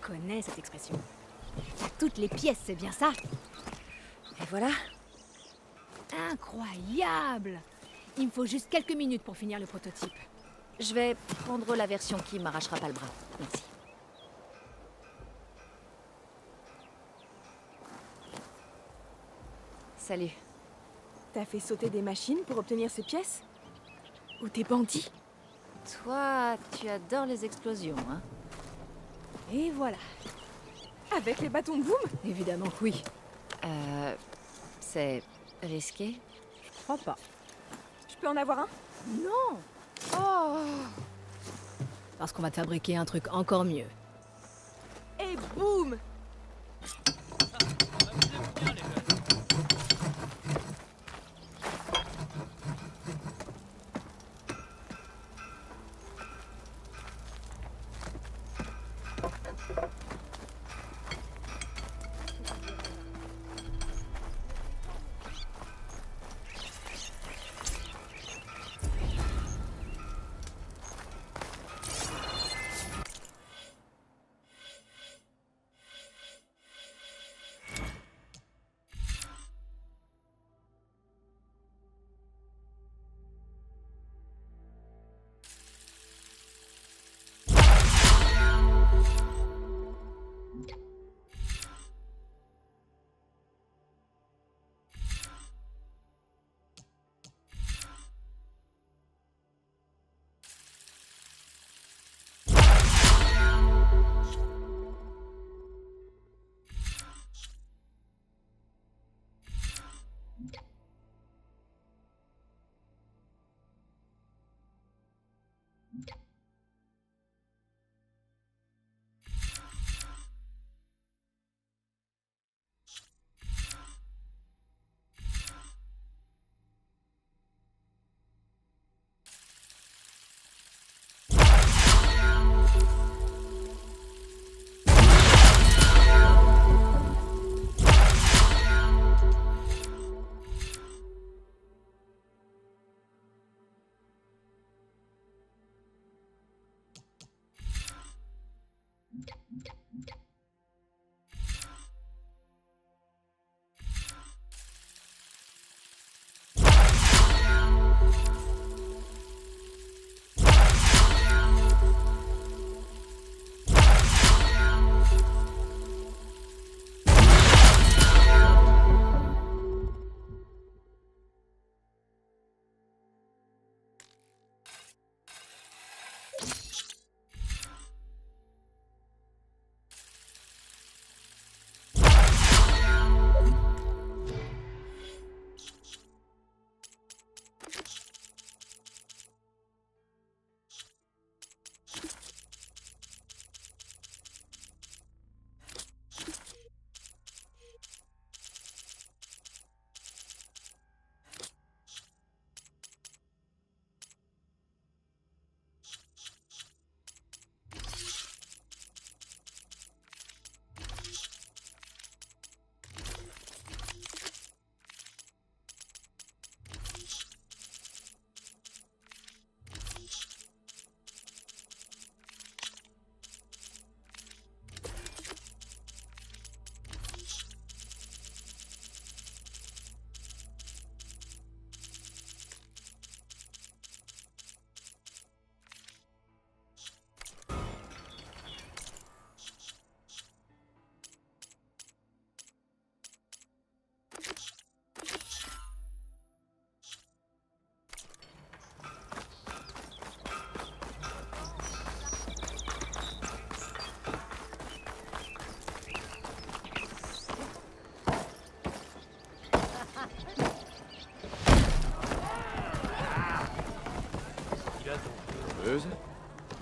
connais cette expression. T'as toutes les pièces, c'est bien ça? Et voilà. Incroyable! Il me faut juste quelques minutes pour finir le prototype. Je vais prendre la version qui m'arrachera pas le bras. Merci. Salut. T'as fait sauter des machines pour obtenir ces pièces? Ou des bandits? Toi, tu adores les explosions, hein? Et voilà. Avec les bâtons de boom? Évidemment que oui. C'est risqué? Je crois pas. Je peux en avoir un? Non! Oh! Parce qu'on va te fabriquer un truc encore mieux. Et boum!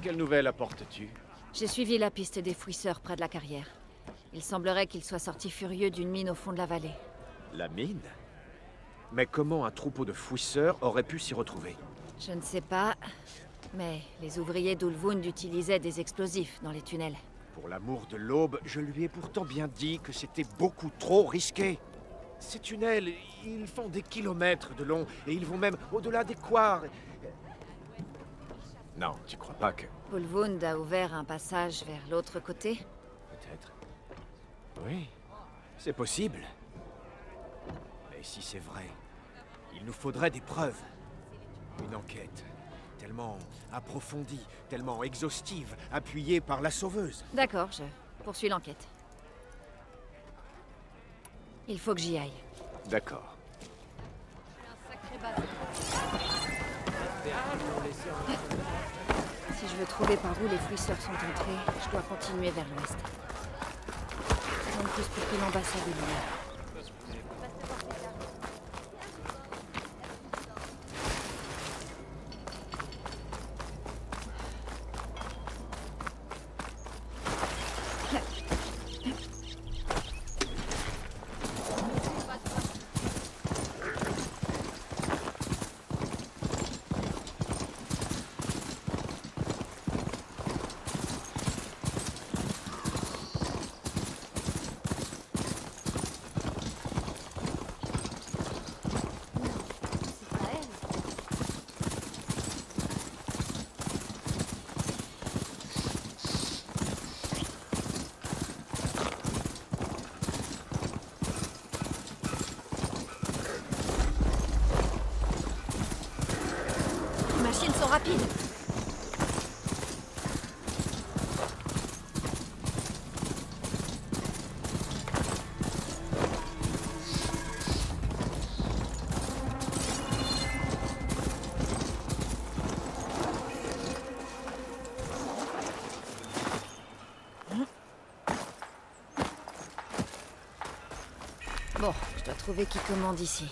Quelle nouvelle apportes-tu? J'ai suivi la piste des fouisseurs près de la carrière. Il semblerait qu'ils soient sortis furieux d'une mine au fond de la vallée. La mine? Mais comment un troupeau de fouisseurs aurait pu s'y retrouver? Je ne sais pas, mais les ouvriers d'Ulvund utilisaient des explosifs dans les tunnels. Pour l'amour de l'aube, je lui ai pourtant bien dit que c'était beaucoup trop risqué. Ces tunnels, ils font des kilomètres de long et ils vont même au-delà des couards. Non, tu crois pas que... Ulvund a ouvert un passage vers l'autre côté? Oui, c'est possible. Mais si c'est vrai, il nous faudrait des preuves. Une enquête tellement approfondie, tellement exhaustive, appuyée par la sauveuse. D'accord, je poursuis l'enquête. Il faut que j'y aille. D'accord. Si je veux trouver par où les fouisseurs sont entrés, je dois continuer vers l'ouest. Non plus pour que l'ambassade est liée. Les machines sont rapides. Bon, je dois trouver qui commande ici.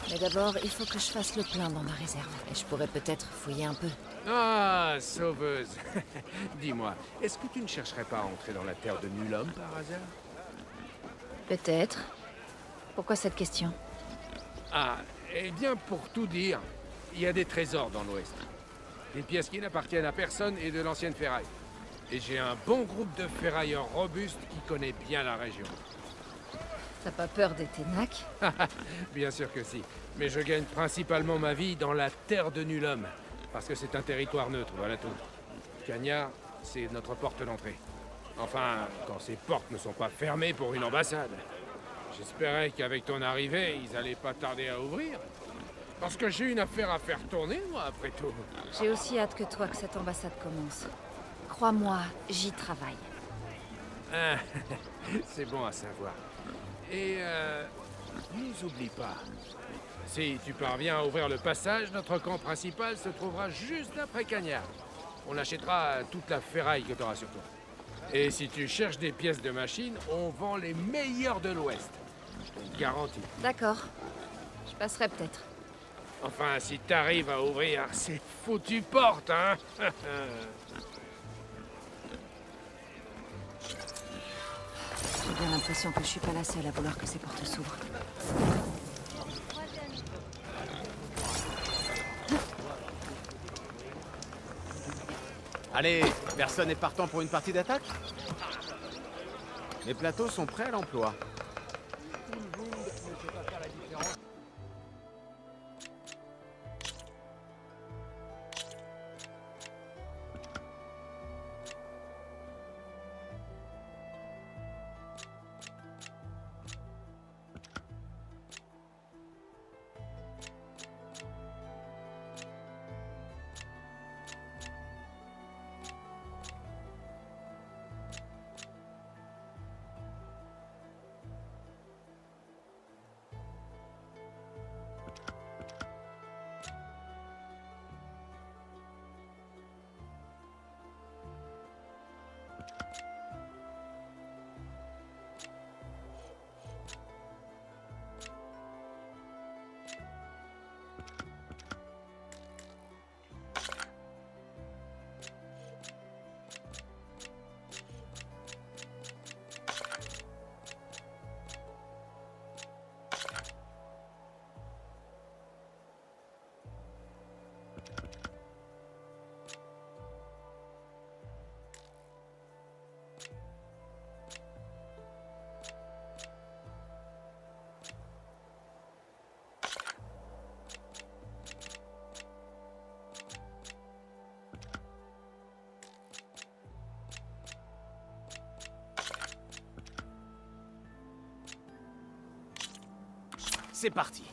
Mais d'abord, il faut que je fasse le plein dans ma réserve. Et je pourrais peut-être fouiller un peu. Ah, sauveuse. Dis-moi, est-ce que tu ne chercherais pas à entrer dans la terre de nul homme par hasard? Peut-être. Pourquoi cette question? Ah, eh bien, pour tout dire, il y a des trésors dans l'Ouest. Des pièces qui n'appartiennent à personne et de l'ancienne ferraille. Et j'ai un bon groupe de ferrailleurs robustes qui connaît bien la région. T'as pas peur des Ténacs? Bien sûr que si. Mais je gagne principalement ma vie dans la terre de nul homme. Parce que c'est un territoire neutre, voilà tout. Cagnard, c'est notre porte d'entrée. Enfin, quand ces portes ne sont pas fermées pour une ambassade. J'espérais qu'avec ton arrivée, ils allaient pas tarder à ouvrir. Parce que j'ai une affaire à faire tourner, moi, après tout. J'ai aussi hâte que toi que cette ambassade commence. Crois-moi, j'y travaille. Ah, c'est bon à savoir. Et nous oublie pas. Si tu parviens à ouvrir le passage, notre camp principal se trouvera juste après Cagnard. On achètera toute la ferraille que tu auras sur toi. Et si tu cherches des pièces de machine, on vend les meilleures de l'Ouest. Garantie. D'accord. Je passerai peut-être. Enfin, si t'arrives à ouvrir ces foutues portes, hein. J'ai bien l'impression que je suis pas la seule à vouloir que ces portes s'ouvrent. Allez, personne n'est partant pour une partie d'attaque? Les plateaux sont prêts à l'emploi. c'est parti.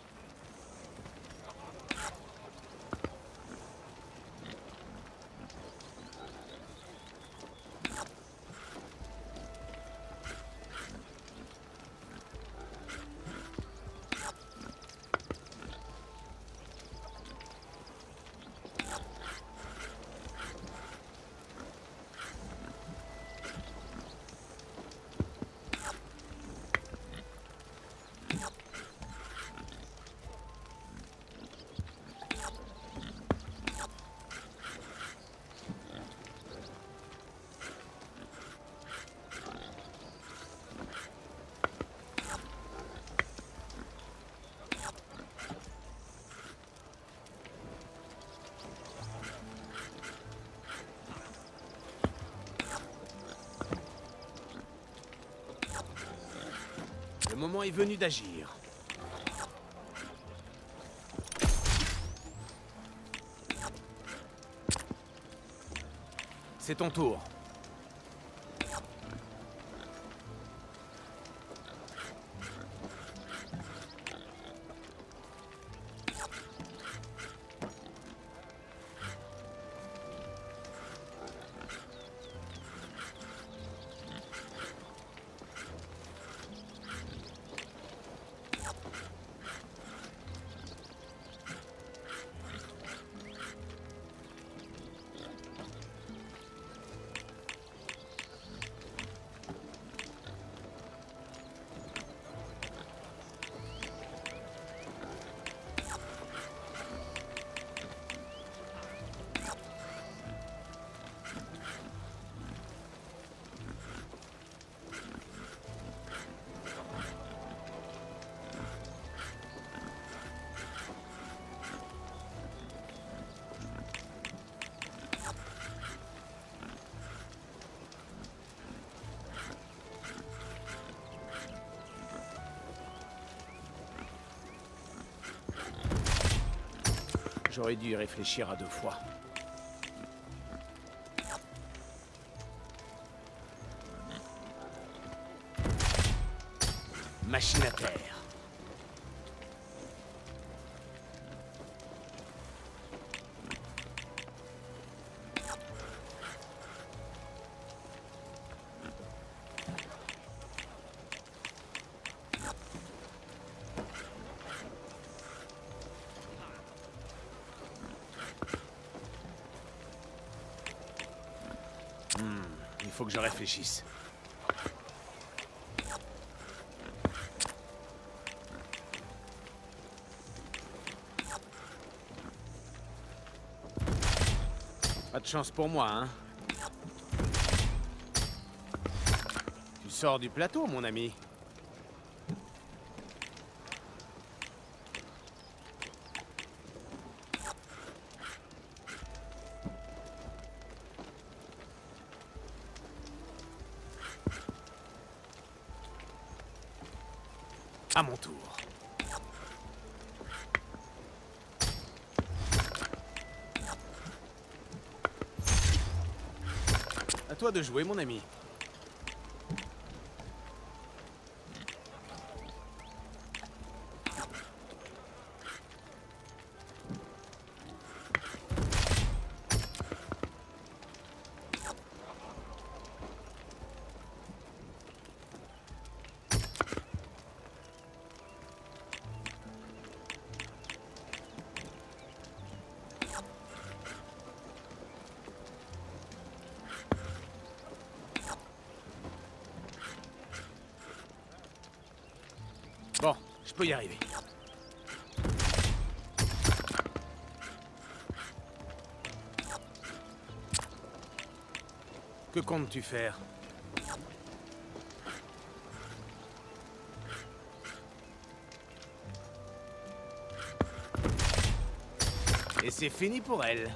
Le moment est venu d'agir. C'est ton tour. J'aurais dû y réfléchir à 2 fois. Machine à terre. Il faut que je réfléchisse. Pas de chance pour moi, hein? Tu sors du plateau, mon ami. À mon tour. À toi de jouer, mon ami. Bon, je peux y arriver. Que comptes-tu faire? Et c'est fini pour elle.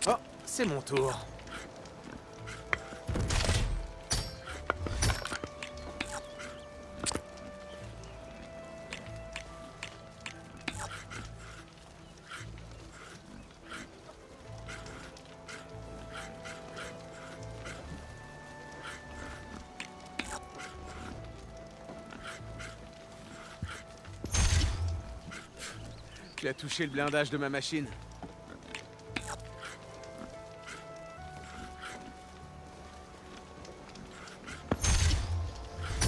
Oh, c'est mon tour. Tu as touché le blindage de ma machine.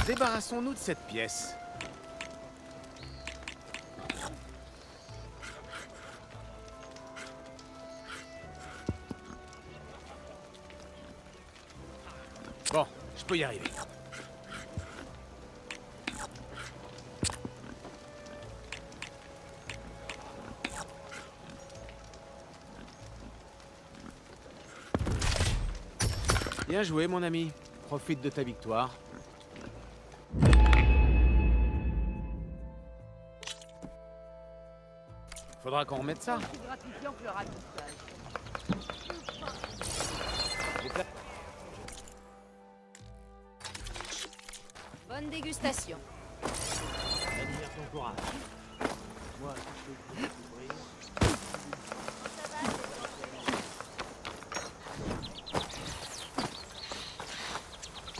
Débarrassons-nous de cette pièce. Bon, je peux y arriver. Bien joué, mon ami. Profite de ta victoire. Faudra qu'on remette ça. Bonne dégustation. Admire ton courage. Moi,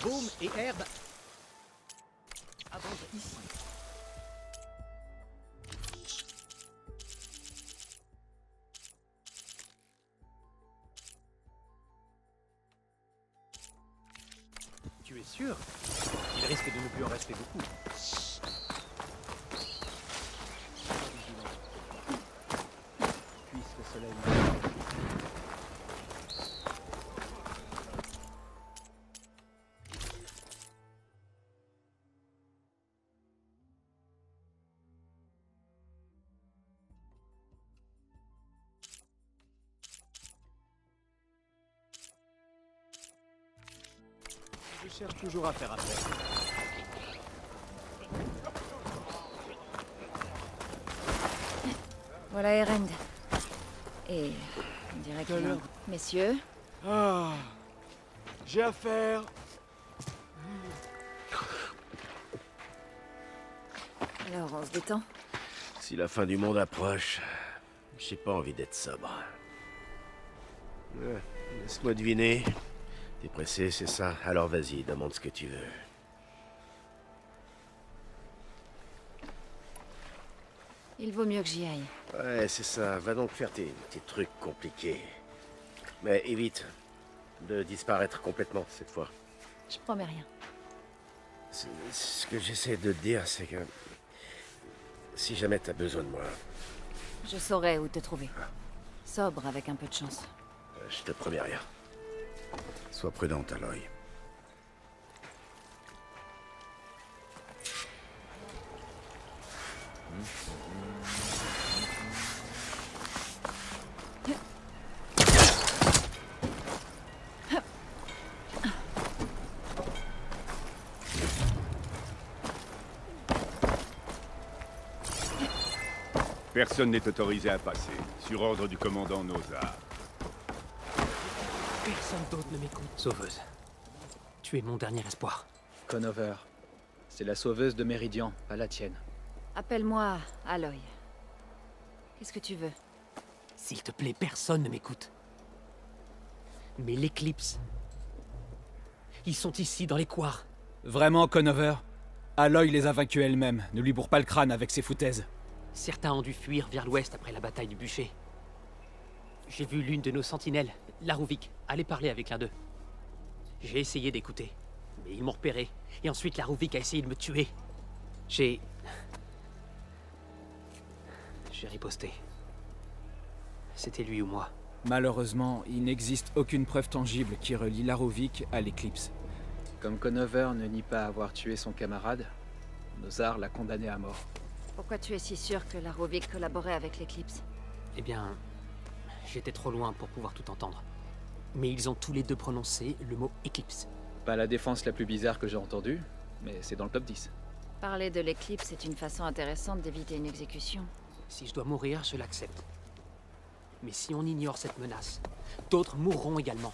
Baume et herbe à vendre ici. Tu es sûr? Il risque de ne plus en rester beaucoup. Puisque cela est... Je cherche toujours à faire affaire. Voilà Erend. Et on dirait qu'il y a... Messieurs, Ah, j'ai affaire. alors on se détend. Si la fin du monde approche, j'ai pas envie d'être sobre. Laisse-moi deviner. T'es pressé, c'est ça? Alors vas-y, demande ce que tu veux. Il vaut mieux que j'y aille. Ouais, c'est ça. Va donc faire tes petits trucs compliqués. Mais évite de disparaître complètement cette fois. Je promets rien. Ce que j'essaie de te dire, c'est que... si jamais t'as besoin de moi, Je saurai où te trouver. Sobre avec un peu de chance. je te promets rien. Sois prudente, Aloy. Personne n'est autorisé à passer, sur ordre du commandant Nozar. Personne d'autre ne m'écoute. Sauveuse. Tu es mon dernier espoir. Conover. C'est la sauveuse de Méridian, pas la tienne. Appelle-moi Aloy. Qu'est-ce que tu veux? S'il te plaît, personne ne m'écoute. Mais l'éclipse... Ils sont ici, dans les couards. Vraiment, Conover? Aloy les a vaincus elle-même. Ne lui bourre pas le crâne avec ses foutaises. Certains ont dû fuir vers l'ouest après la bataille du bûcher. J'ai vu l'une de nos sentinelles, Larouvik, aller parler avec l'un d'eux. J'ai essayé d'écouter, mais ils m'ont repéré. Et ensuite, Larouvik a essayé de me tuer. J'ai riposté. C'était lui ou moi. Malheureusement, il n'existe aucune preuve tangible qui relie Larouvik à l'éclipse. Comme Conover ne nie pas avoir tué son camarade, Nozar l'a condamné à mort. Pourquoi tu es si sûr que Larouvik collaborait avec l'éclipse? Eh bien, j'étais trop loin pour pouvoir tout entendre. Mais ils ont tous les deux prononcé le mot éclipse. Pas la défense la plus bizarre que j'ai entendue, mais c'est dans le top 10. Parler de l'éclipse est une façon intéressante d'éviter une exécution. Si je dois mourir, je l'accepte. Mais si on ignore cette menace, d'autres mourront également.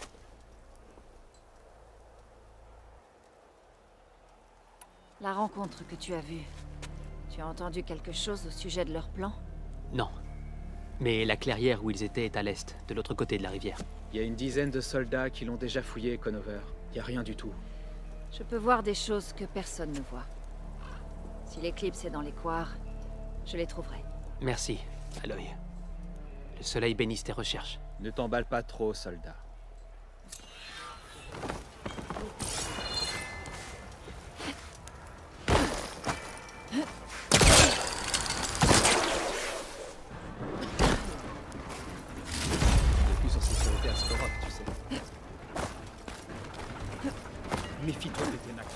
La rencontre que tu as vue, tu as entendu quelque chose au sujet de leur plan? Non. Mais la clairière où ils étaient est à l'est, de l'autre côté de la rivière. Il y a une dizaine de soldats qui l'ont déjà fouillé, Conover. Y a rien du tout. Je peux voir des choses que personne ne voit. Si l'éclipse est dans les couards, je les trouverai. Merci. Aloy, le soleil bénisse tes recherches. Ne t'emballe pas trop, soldat. Depuis son sécurité à Skorok, tu sais. Méfie-toi de tes nacs.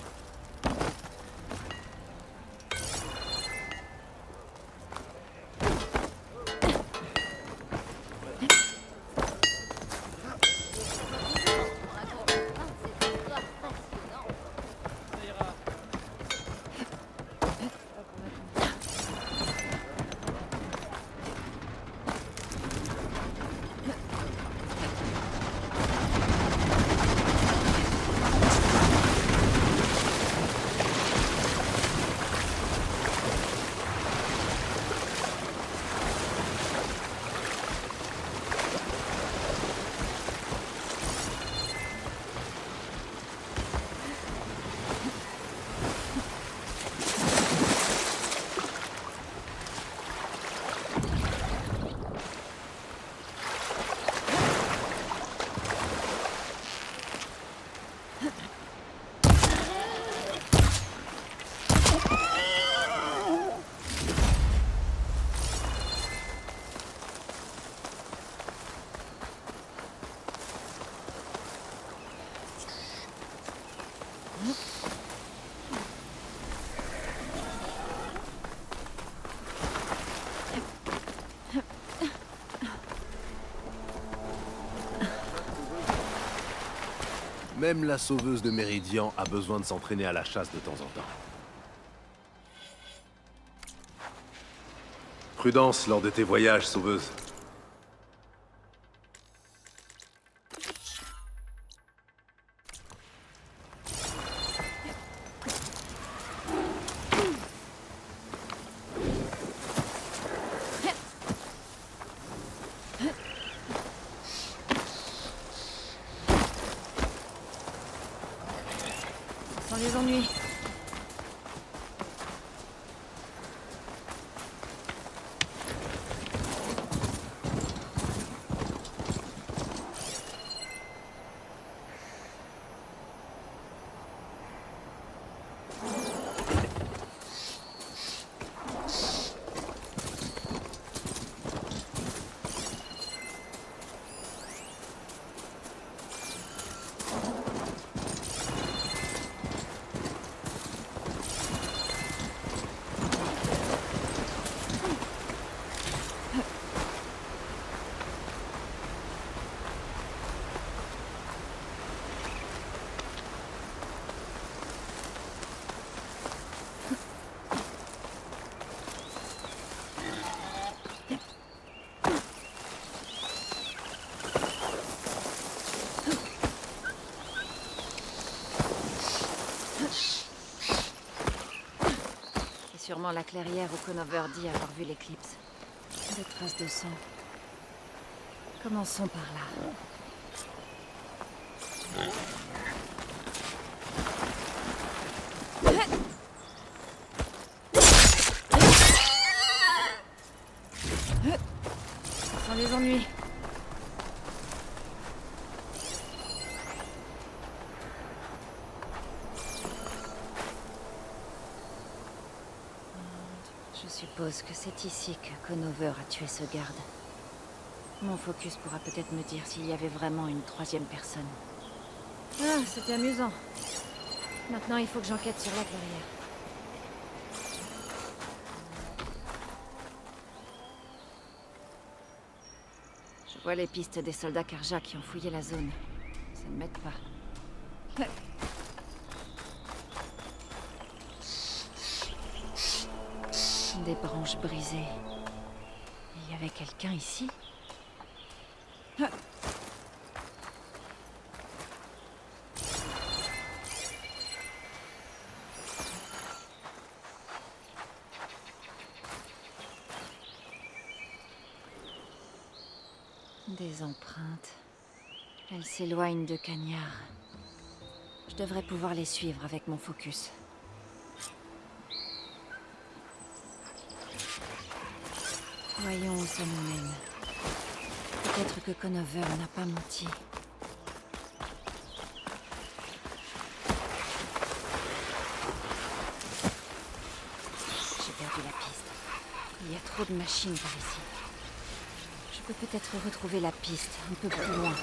Même la sauveuse de Méridian a besoin de s'entraîner à la chasse de temps en temps. Prudence lors de tes voyages, sauveuse. Sans les ennuis. Sûrement la clairière où Conover dit avoir vu l'éclipse. Des traces de sang. Commençons par là. Sans les ennuis. Je suppose que c'est ici que Conover a tué ce garde. Mon focus pourra peut-être me dire s'il y avait vraiment une troisième personne. Ah, c'était amusant. Maintenant, il faut que j'enquête sur la clairière. Je vois les pistes des soldats Karja qui ont fouillé la zone. Ça ne m'aide pas. Des branches brisées. Il y avait quelqu'un ici? Des empreintes. Elles s'éloignent de Cagnard. Je devrais pouvoir les suivre avec mon focus. Voyons où ça nous mène. Peut-être que Conover n'a pas menti. J'ai perdu la piste. Il y a trop de machines par ici. Je peux peut-être retrouver la piste un peu plus loin.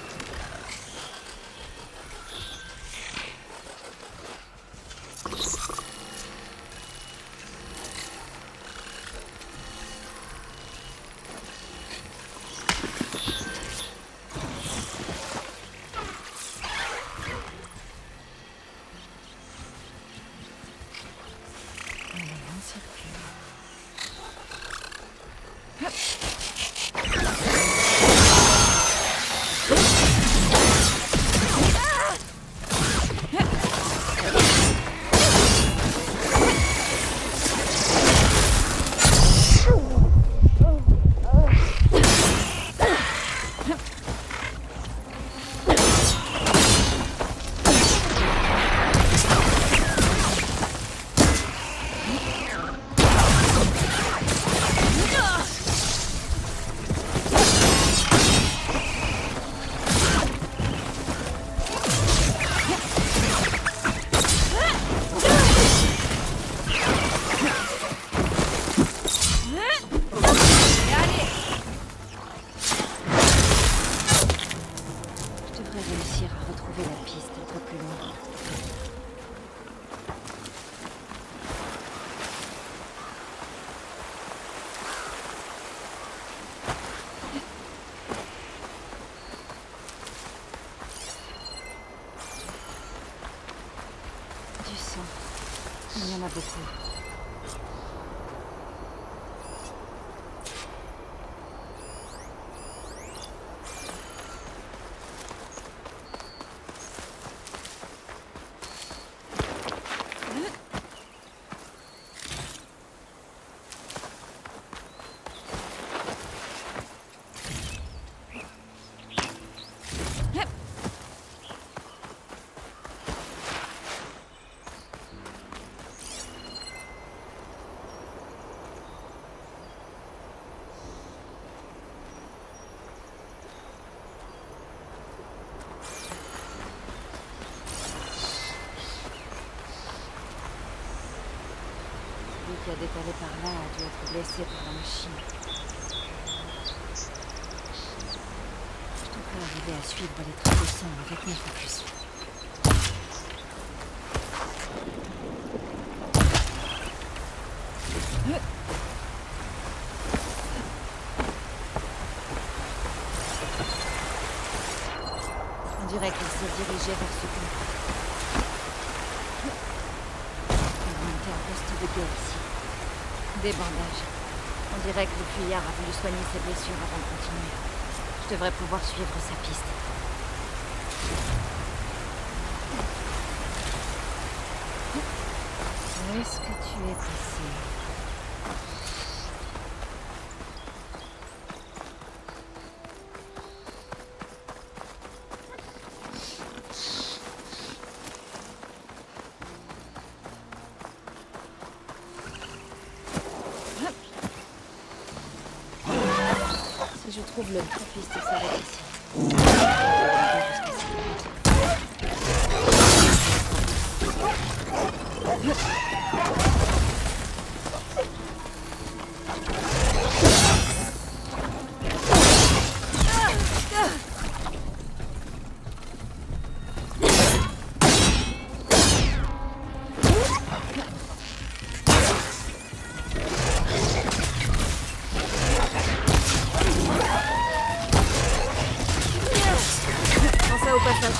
Il y en a beaucoup. Qui a détalé par là a dû être blessé par la machine. Je devrais arriver à suivre les traces de sang avec mon focus. On dirait qu'il s'est dirigé vers ce pont. Il y a un poste de guerre ici. Des bandages. On dirait que le fuyard a voulu soigner ses blessures avant de continuer. Je devrais pouvoir suivre sa piste. Où est-ce que tu es passé? Si je trouve le piste s'arrête ici. Pensez au passage.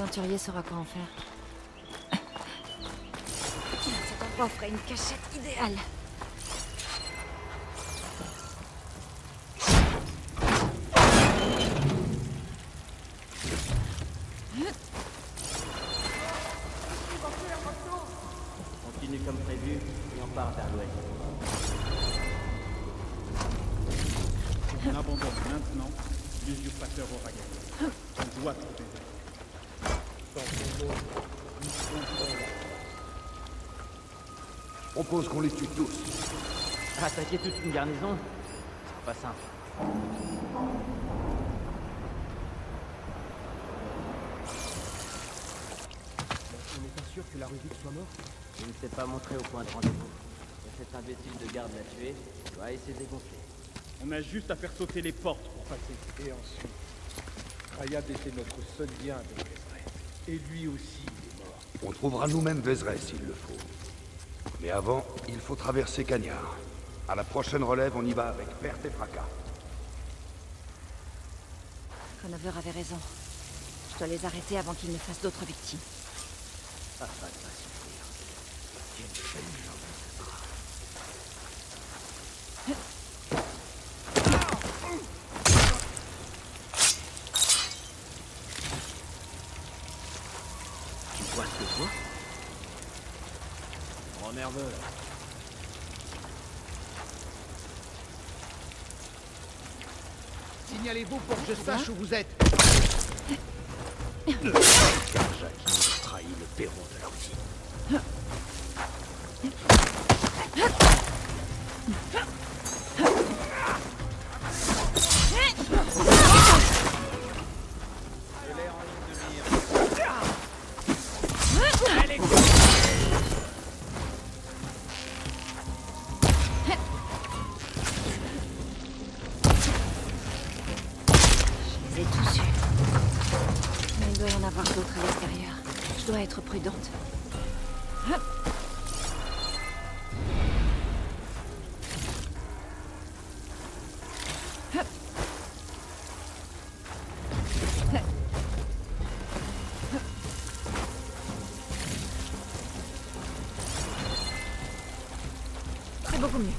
l'aventurier saura quoi en faire. Cet endroit ferait une cachette idéale. Continue comme prévu et on part vers l'ouest. On abandonne maintenant l'usurpateur Auragan. On doit trouver l'aide. Dans son nom, nous serons là. Propose qu'on les tue tous. Attaquer toute une garnison, c'est pas simple. On n'est pas sûr que la Rubik soit morte? Il ne s'est pas montré au point de rendez-vous. Et cet imbécile de garde l'a tué, il doit essayer de dégonfler. On a juste à faire sauter les portes pour passer. Et ensuite, Rayad était notre seul lien avec Ezra. Et lui aussi, il est mort. On trouvera nous-mêmes Vézeray s'il le faut. Mais avant, il faut traverser Cagnard. À la prochaine relève, on y va avec perte et fracas. Conover avait raison. Je dois les arrêter avant qu'ils ne fassent d'autres victimes. Ça va pas souffrir. Quelle belle jambe ce sera. Tu vois ce que je vois? Grand nerveux, là. Signalez-vous pour que je sache où vous êtes. Jacques nous trahit le perron de la Russie. Je les ai tous eus. Mais il doit y en avoir d'autres à l'extérieur. Je dois être prudente. C'est beaucoup mieux.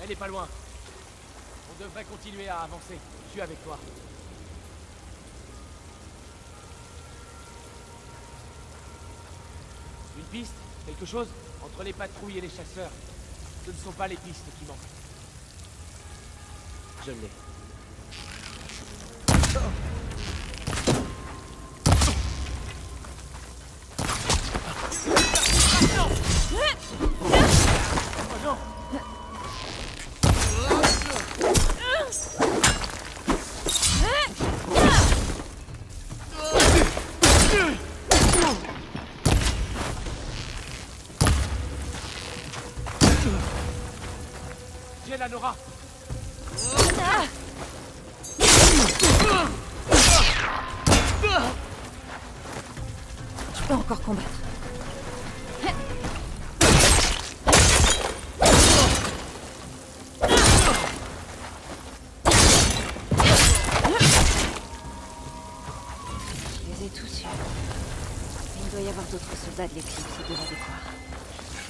Elle est pas loin. On devrait continuer à avancer. Je suis avec toi. Une piste? Quelque chose? Entre les patrouilles et les chasseurs. Ce ne sont pas les pistes qui manquent. Je l'ai. J'ai la Nora. Tu peux encore combattre. Je les ai tous eus. Mais il doit y avoir d'autres soldats de l'Éclipse au-delà des Quares.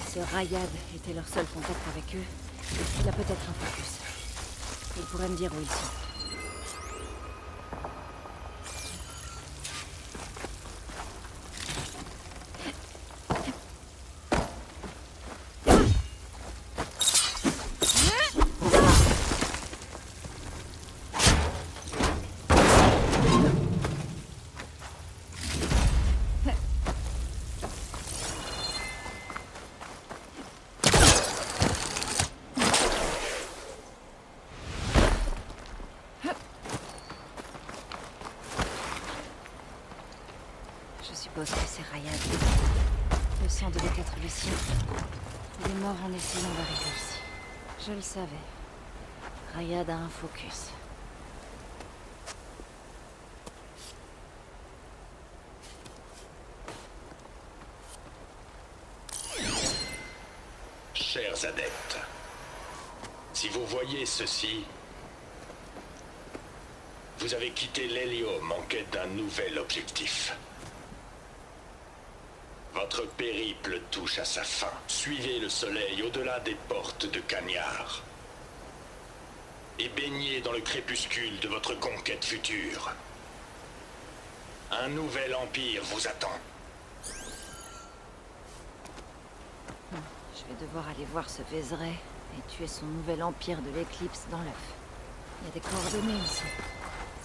Si ce Rayad était leur seul contact avec eux, il a peut-être un focus. Il pourrait me dire où ils sont. Je suppose que c'est Rayad. Le sang devait être le sien. Il est mort en essayant d'arriver ici. Je le savais. Rayad a un focus. Cher chers adeptes. Si vous voyez ceci, vous avez quitté l'Hélium en quête d'un nouvel objectif. Votre périple touche à sa fin. Suivez le soleil au-delà des portes de Cagnard. Et baignez dans le crépuscule de votre conquête future. Un nouvel empire vous attend. Je vais devoir aller voir ce Vézeray et tuer son nouvel empire de l'éclipse dans l'œuf. Il y a des coordonnées ici.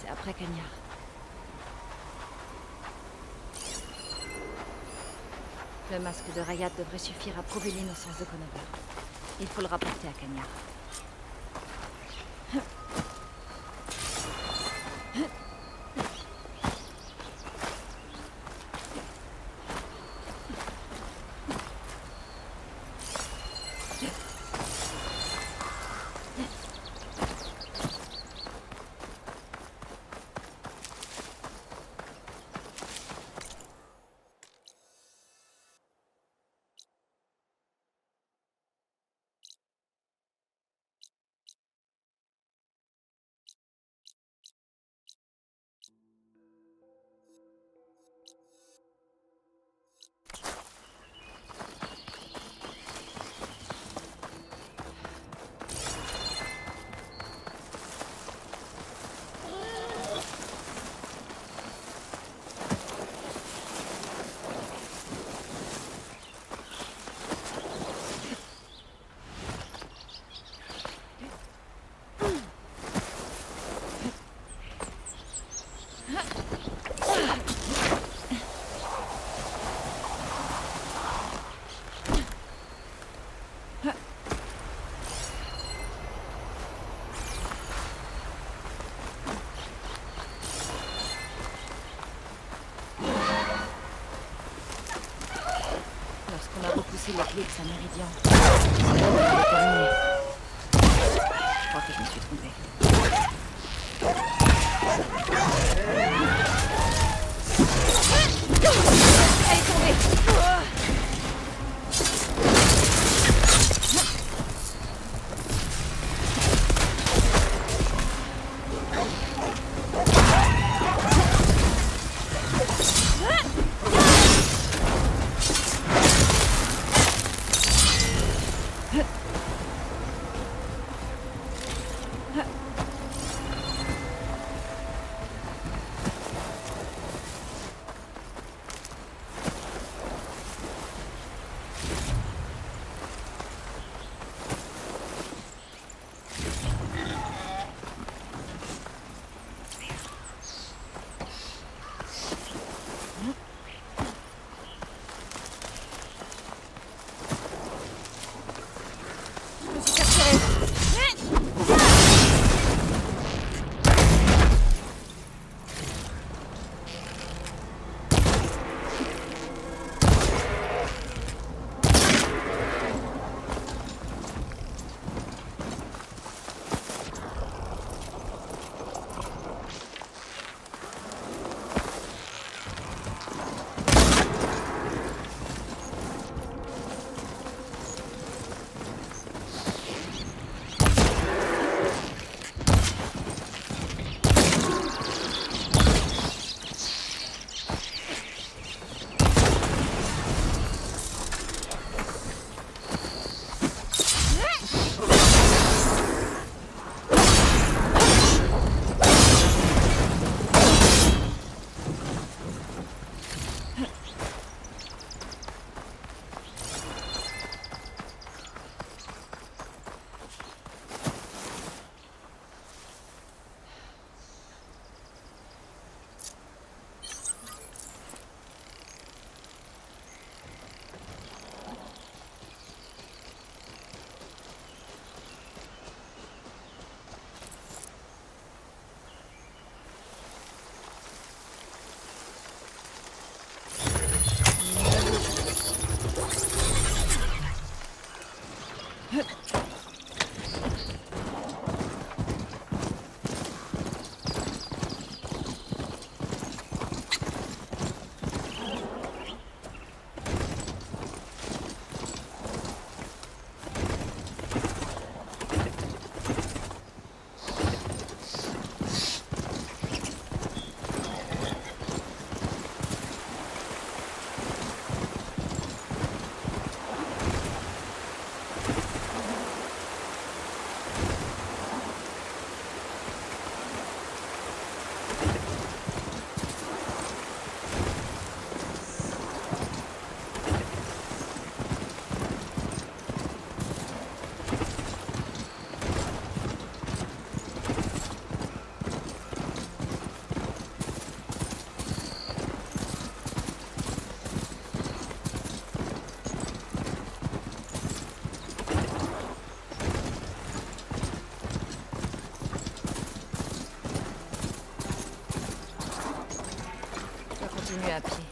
C'est après Cagnard. Le masque de Rayat devrait suffire à prouver l'innocence de Conover. Il faut le rapporter à Cagnard. Lorsqu'on a repoussé l'éclipse à Méridian, c'est terminé. Je crois que je me suis trompée. Elle est tombée. continue à pied.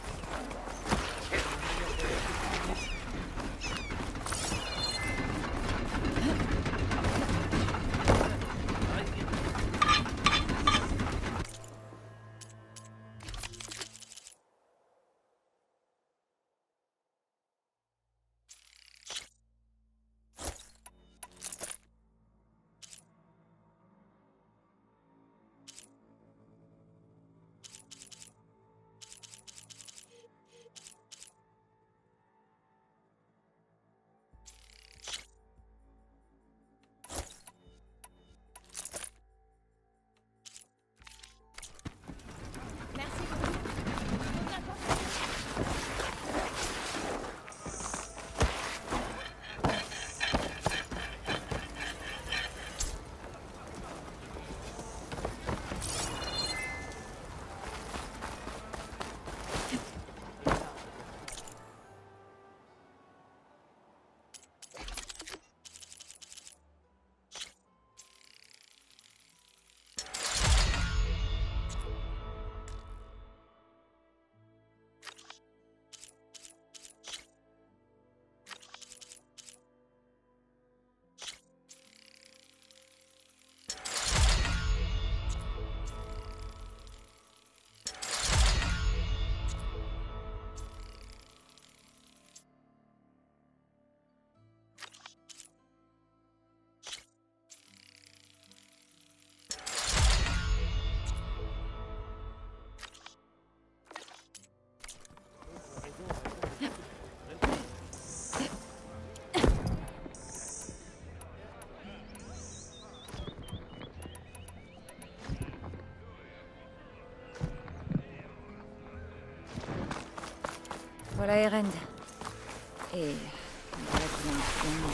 Voilà Erend. Et voilà comment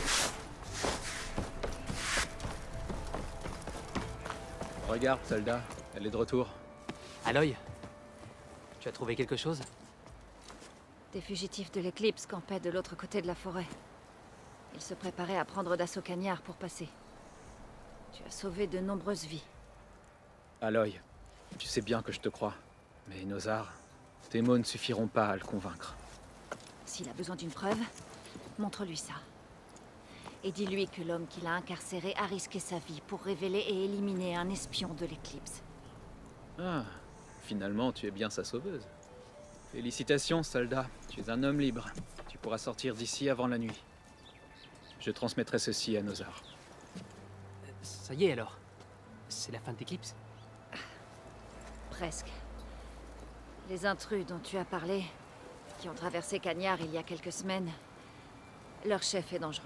Regarde, soldat, elle est de retour. Aloy, tu as trouvé quelque chose? Des fugitifs de l'éclipse campaient de l'autre côté de la forêt. Ils se préparaient à prendre d'assaut Cagnard pour passer. Tu as sauvé de nombreuses vies. Aloy, tu sais bien que je te crois. Mais Nosar, tes mots ne suffiront pas à le convaincre. S'il a besoin d'une preuve, montre-lui ça. Et dis-lui que l'homme qui l'a incarcéré a risqué sa vie pour révéler et éliminer un espion de l'éclipse. Ah, finalement, tu es bien sa sauveuse. Félicitations, soldat. Tu es un homme libre. Tu pourras sortir d'ici avant la nuit. Je transmettrai ceci à Nosar. Ça y est alors. C'est la fin de l'éclipse? Presque. Les intrus dont tu as parlé, qui ont traversé Cagnard il y a quelques semaines, leur chef est dangereux.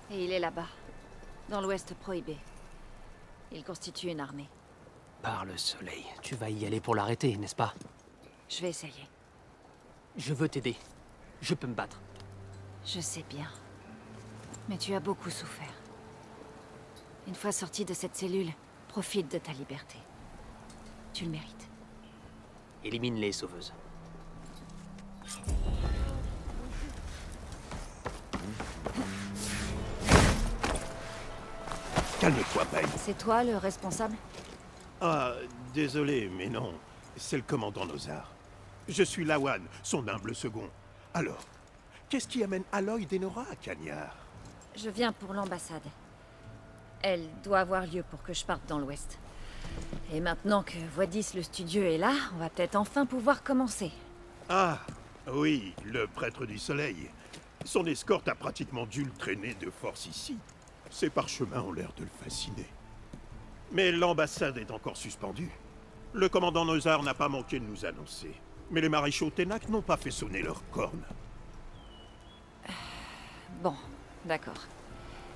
Et il est là-bas, dans l'Ouest prohibé. Il constitue une armée. Par le soleil, tu vas y aller pour l'arrêter, n'est-ce pas? Je vais essayer. Je veux t'aider. Je peux me battre. Je sais bien. Mais tu as beaucoup souffert. Une fois sorti de cette cellule, profite de ta liberté. Tu le mérites. Élimine-les, sauveuse. Calme-toi, Payne. C'est toi le responsable? Ah, désolé, mais non. C'est le commandant Nosar. Je suis Lawan, son humble second. Alors, qu'est-ce qui amène Aloy Denora à Cagnard? Je viens pour l'ambassade. Elle doit avoir lieu pour que je parte dans l'Ouest. Et maintenant que Voidis le studieux est là, on va peut-être enfin pouvoir commencer. Ah, oui, le prêtre du soleil. Son escorte a pratiquement dû le traîner de force ici. Ses parchemins ont l'air de le fasciner. Mais l'ambassade est encore suspendue. Le commandant Nosar n'a pas manqué de nous annoncer. Mais les maréchaux Ténac n'ont pas fait sonner leurs cornes. Bon, d'accord.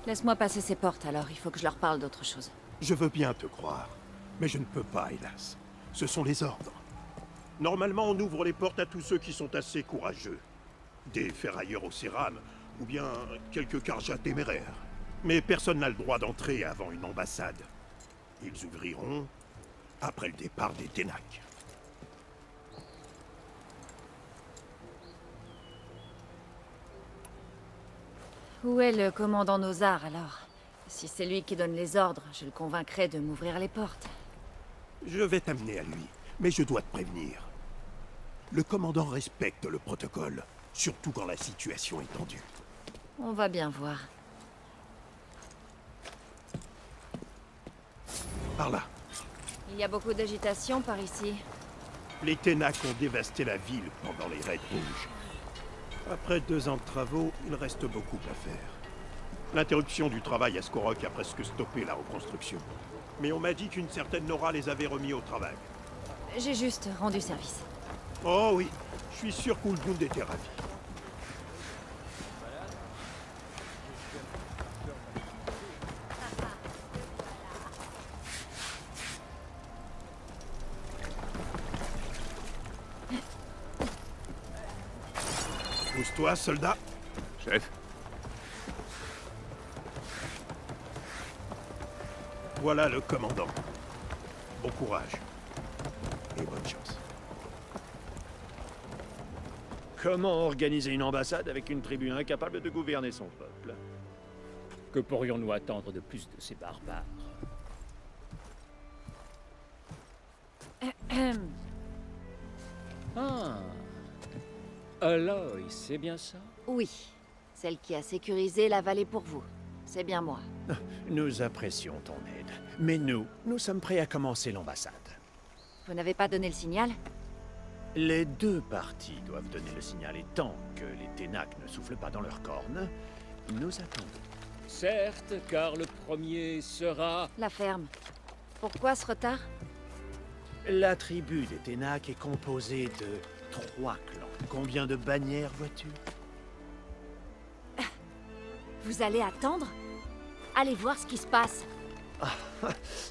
Laisse-moi passer ces portes alors, il faut que je leur parle d'autre chose. Je veux bien te croire, mais je ne peux pas, hélas. Ce sont les ordres. Normalement, on ouvre les portes à tous ceux qui sont assez courageux. Des ferrailleurs au cérame, ou bien quelques carjas téméraires. Mais personne n'a le droit d'entrer avant une ambassade. Ils ouvriront après le départ des Ténac. Où est le commandant Nosar alors? Si c'est lui qui donne les ordres, je le convaincrai de m'ouvrir les portes. Je vais t'amener à lui, mais je dois te prévenir. Le commandant respecte le protocole, surtout quand la situation est tendue. On va bien voir. Par là. Il y a beaucoup d'agitation par ici. Les Ténac ont dévasté la ville pendant les raids rouges. Après 2 ans de travaux, il reste beaucoup à faire. L'interruption du travail à Skorok a presque stoppé la reconstruction. Mais on m'a dit qu'une certaine Nora les avait remis au travail. J'ai juste rendu service. Oh oui, je suis sûr qu'Ulgund était ravi. Pousse-toi, soldat. Chef. Voilà le commandant. Bon courage. Et bonne chance. Comment organiser une ambassade avec une tribu incapable de gouverner son peuple? Que pourrions-nous attendre de plus de ces barbares? Ah. Aloy, c'est bien ça? Oui. Celle qui a sécurisé la vallée pour vous. C'est bien moi. Nous apprécions ton aide. Mais nous sommes prêts à commencer l'ambassade. Vous n'avez pas donné le signal? Les 2 parties doivent donner le signal et tant que les Ténac ne soufflent pas dans leurs cornes, nous attendons. Certes, car le premier sera... La ferme. Pourquoi ce retard? La tribu des Ténac est composée de 3 clans. Combien de bannières vois-tu? Vous allez attendre? Allez voir ce qui se passe.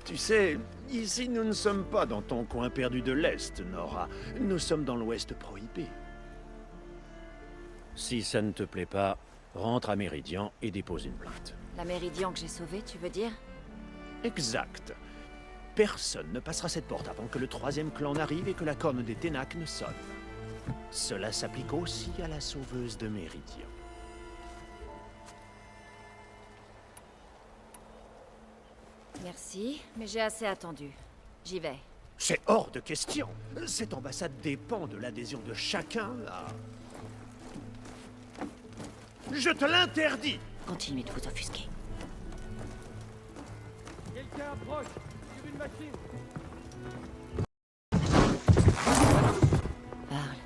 Tu sais, ici nous ne sommes pas dans ton coin perdu de l'Est, Nora. Nous sommes dans l'Ouest prohibé. Si ça ne te plaît pas, rentre à Méridian et dépose une plainte. La Méridian que j'ai sauvée, tu veux dire? Exact. Personne ne passera cette porte avant que le 3e clan n'arrive et que la corne des Ténac ne sonne. Cela s'applique aussi à la sauveuse de Méridian. Merci, mais j'ai assez attendu. J'y vais. C'est hors de question. Cette ambassade dépend de l'adhésion de chacun à... Je te l'interdis! Continuez de vous offusquer. Quelqu'un approche sur une machine. Parle.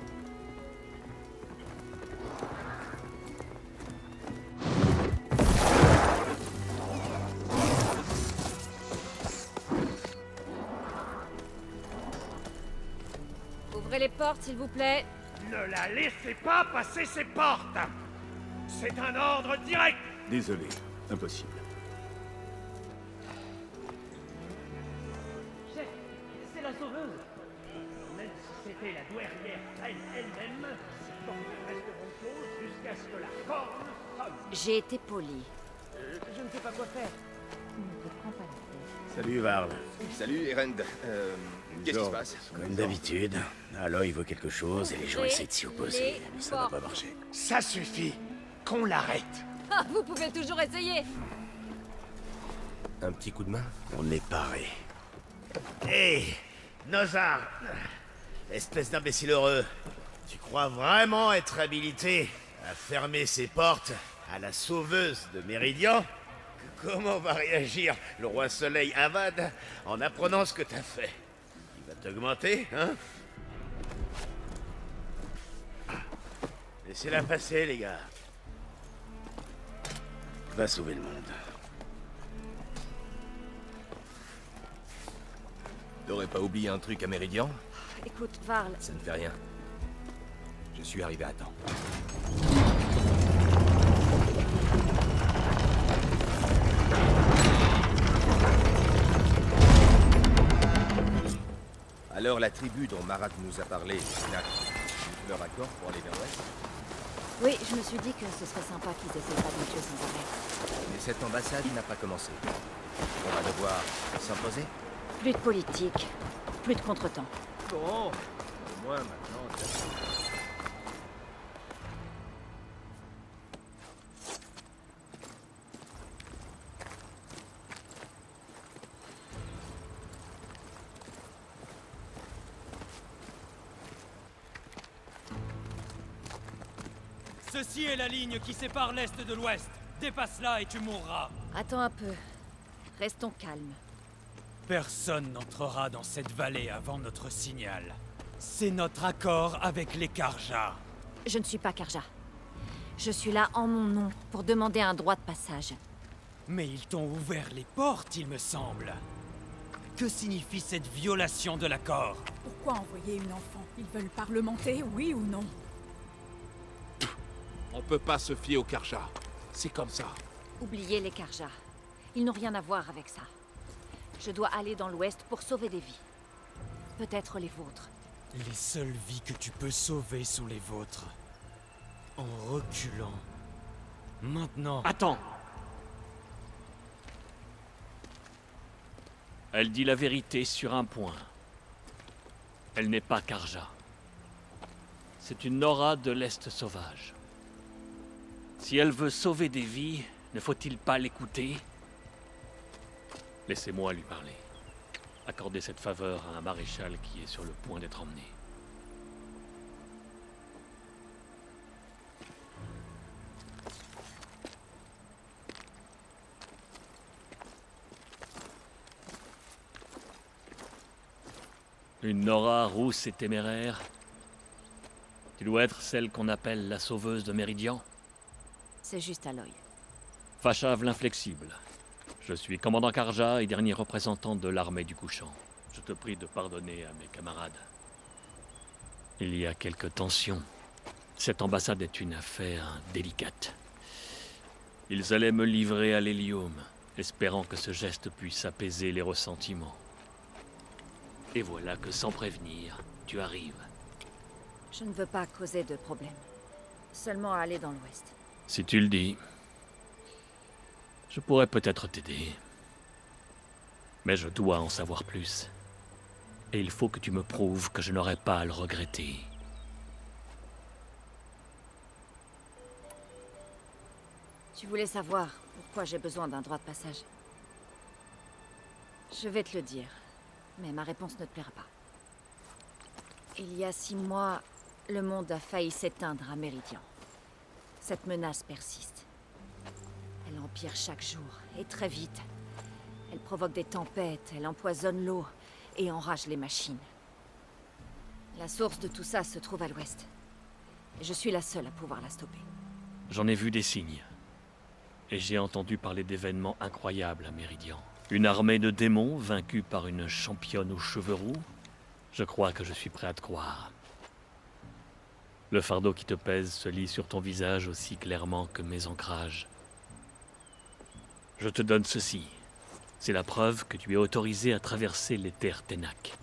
Ouvrez les portes, s'il vous plaît. Ne la laissez pas passer ces portes! C'est un ordre direct! Désolé, impossible. Chef, c'est la sauveuse! Même si c'était la douairière reine elle-même, ces portes resteront closes jusqu'à ce que la corne sonne. J'ai été poli. Je ne sais pas quoi faire. Ne te prends pas la tête. Salut, Varl. Salut, Erend. Qu'est-ce qui se passe? Comme d'habitude, Aloy veut quelque chose et les gens essaient de s'y opposer, mais ça va pas marcher. Ça suffit! Qu'on l'arrête! Ah, vous pouvez toujours essayer. Un petit coup de main? On est paré. Hé Nozar, espèce d'imbécile heureux, tu crois vraiment être habilité à fermer ces portes à la sauveuse de Méridian? Comment va réagir le roi Soleil Avad en apprenant ce que t'as fait? Il va t'augmenter, hein? Laissez-la passer, les gars. Va sauver le monde. T'aurais pas oublié un truc à Méridian? Écoute, Varl. Ça ne fait rien. Je suis arrivé à temps. Alors la tribu dont Marat nous a parlé, leur accord pour aller vers l'ouest? Oui, je me suis dit que ce serait sympa qu'ils essaient pas de me tuer sans arrêt. Mais cette ambassade n'a pas commencé. On va devoir s'imposer? Plus de politique, plus de contretemps. Bon, au moins maintenant... Ceci est la ligne qui sépare l'Est de l'Ouest. Dépasse-la et tu mourras. Attends un peu. Restons calmes. Personne n'entrera dans cette vallée avant notre signal. C'est notre accord avec les Karja. Je ne suis pas Karja. Je suis là en mon nom pour demander un droit de passage. Mais ils t'ont ouvert les portes, il me semble. Que signifie cette violation de l'accord? Pourquoi envoyer une enfant? Ils veulent parlementer, oui ou non? On peut pas se fier aux Karja. C'est comme ça. Oubliez les Karja. Ils n'ont rien à voir avec ça. Je dois aller dans l'Ouest pour sauver des vies. Peut-être les vôtres. Les seules vies que tu peux sauver sont les vôtres. En reculant. Maintenant. Attends! Elle dit la vérité sur un point. Elle n'est pas Karja. C'est une Nora de l'Est sauvage. Si elle veut sauver des vies, ne faut-il pas l'écouter? Laissez-moi lui parler. Accordez cette faveur à un maréchal qui est sur le point d'être emmené. Une Nora rousse et téméraire. Tu dois être celle qu'on appelle la sauveuse de Méridian. C'est juste Aloy. Fashav l'inflexible. Je suis commandant Karja et dernier représentant de l'armée du couchant. Je te prie de pardonner à mes camarades. Il y a quelques tensions. Cette ambassade est une affaire délicate. Ils allaient me livrer à l'hélium, espérant que ce geste puisse apaiser les ressentiments. Et voilà que sans prévenir, tu arrives. Je ne veux pas causer de problème. Seulement aller dans l'Ouest. Si tu le dis, je pourrais peut-être t'aider. Mais je dois en savoir plus. Et il faut que tu me prouves que je n'aurai pas à le regretter. Tu voulais savoir pourquoi j'ai besoin d'un droit de passage. Je vais te le dire, mais ma réponse ne te plaira pas. Il y a 6 mois, le monde a failli s'éteindre à Méridian. Cette menace persiste. Elle empire chaque jour, et très vite. Elle provoque des tempêtes, elle empoisonne l'eau, et enrage les machines. La source de tout ça se trouve à l'ouest. Et je suis la seule à pouvoir la stopper. J'en ai vu des signes. Et j'ai entendu parler d'événements incroyables à Méridian. Une armée de démons vaincue par une championne aux cheveux roux. Je crois que je suis prêt à te croire. Le fardeau qui te pèse se lit sur ton visage aussi clairement que mes ancrages. Je te donne ceci. C'est la preuve que tu es autorisé à traverser les terres Ténak.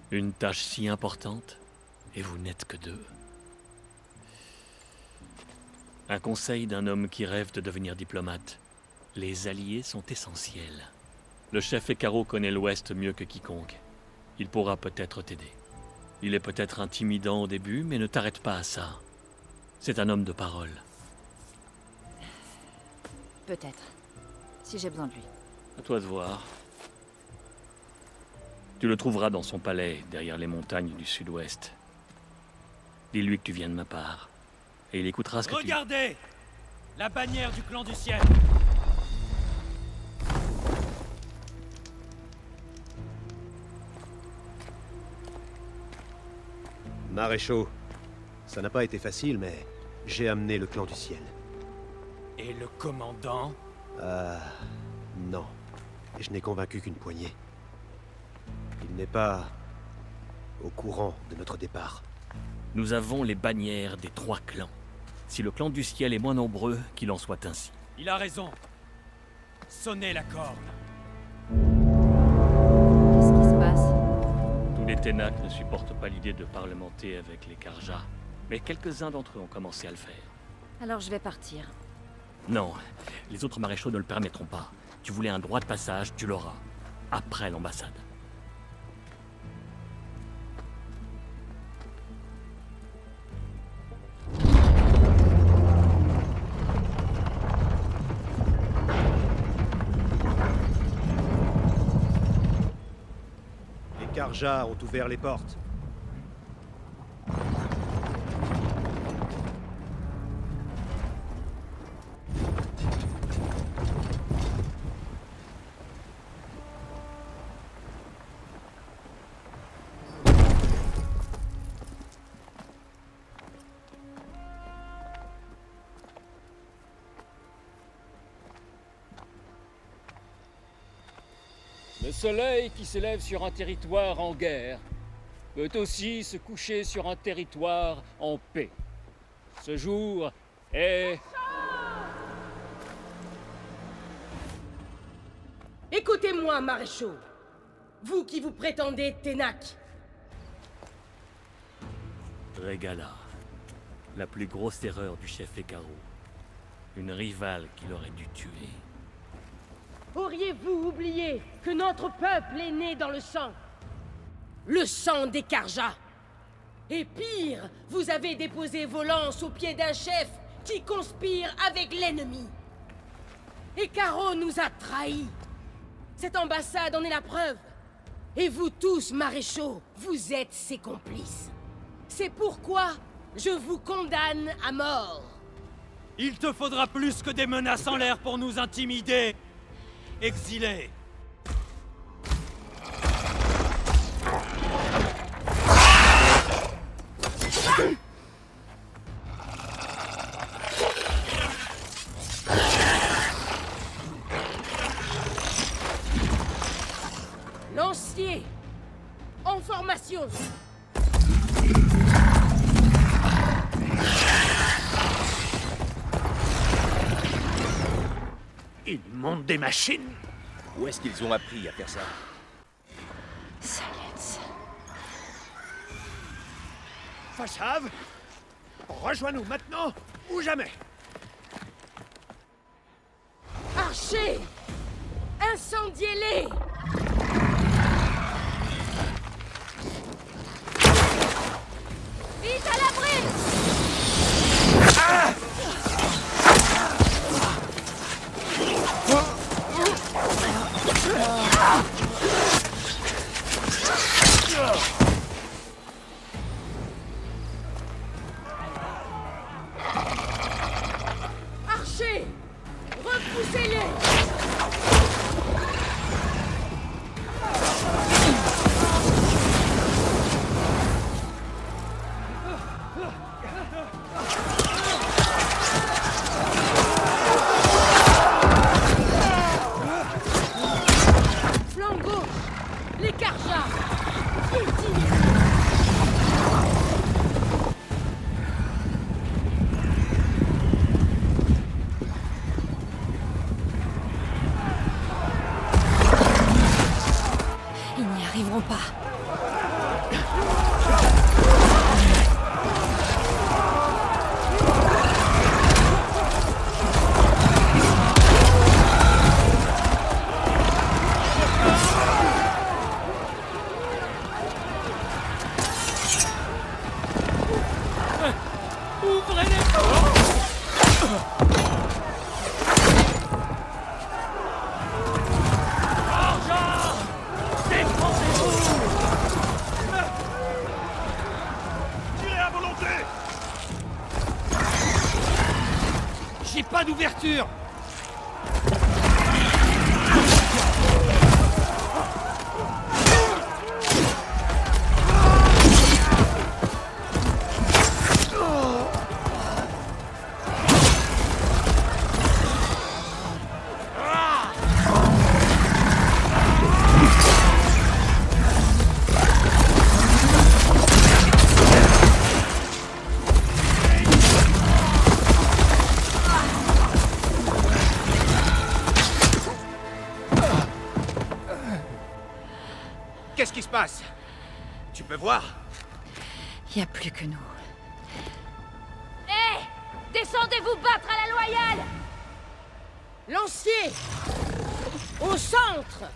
Une tâche si importante, et vous n'êtes que 2. Un conseil d'un homme qui rêve de devenir diplomate. Les alliés sont essentiels. Le chef Ekaro connaît l'Ouest mieux que quiconque. Il pourra peut-être t'aider. Il est peut-être intimidant au début, mais ne t'arrête pas à ça. C'est un homme de parole. Peut-être. Si j'ai besoin de lui. À toi de voir. Tu le trouveras dans son palais, derrière les montagnes du sud-ouest. Dis-lui que tu viens de ma part. Et il écoutera ce que Regardez! La bannière du clan du ciel! Maréchaux, ça n'a pas été facile, mais j'ai amené le clan du ciel. Et le commandant? Non. Je n'ai convaincu qu'une poignée. Il n'est pas au courant de notre départ. Nous avons les bannières des 3 clans. Si le clan du ciel est moins nombreux, qu'il en soit ainsi. Il a raison. Sonnez la corne. Qu'est-ce qui se passe? Tous les Ténak ne supportent pas l'idée de parlementer avec les Karja. Mais quelques-uns d'entre eux ont commencé à le faire. Alors je vais partir. Non, les autres maréchaux ne le permettront pas. Tu voulais un droit de passage, tu l'auras. Après l'ambassade. Les Karja ont ouvert les portes. Le soleil qui s'élève sur un territoire en guerre peut aussi se coucher sur un territoire en paix. Ce jour est... Écoutez-moi, maréchaux. Vous qui vous prétendez Ténac. Régala, la plus grosse erreur du chef Hécaro. Une rivale qu'il aurait dû tuer. Auriez-vous oublié que notre peuple est né dans le sang? Le sang des Carjas. Et pire, vous avez déposé vos lances aux pieds d'un chef qui conspire avec l'ennemi. Hécaro nous a trahis. Cette ambassade en est la preuve. Et vous tous, maréchaux, vous êtes ses complices. C'est pourquoi je vous condamne à mort. Il te faudra plus que des menaces en l'air pour nous intimider. Exilé. Lancier, en formation. Ils montent des machines? Où est-ce qu'ils ont appris à faire ça? Silence. Fashav, rejoins-nous maintenant ou jamais. Archers, incendiez-les. Vite à l'abri. Ah! Archers, repoussez-les. Flanc gauche, les Carjas. Ils n'y arriveront pas. Ouvrez les portes. Tirez à volonté! J'ai pas d'ouverture. Qu'est-ce qui se passe? Tu peux voir? Il n'y a plus que nous. Hé! Descendez vous battre à la loyale! Lancier! Au centre!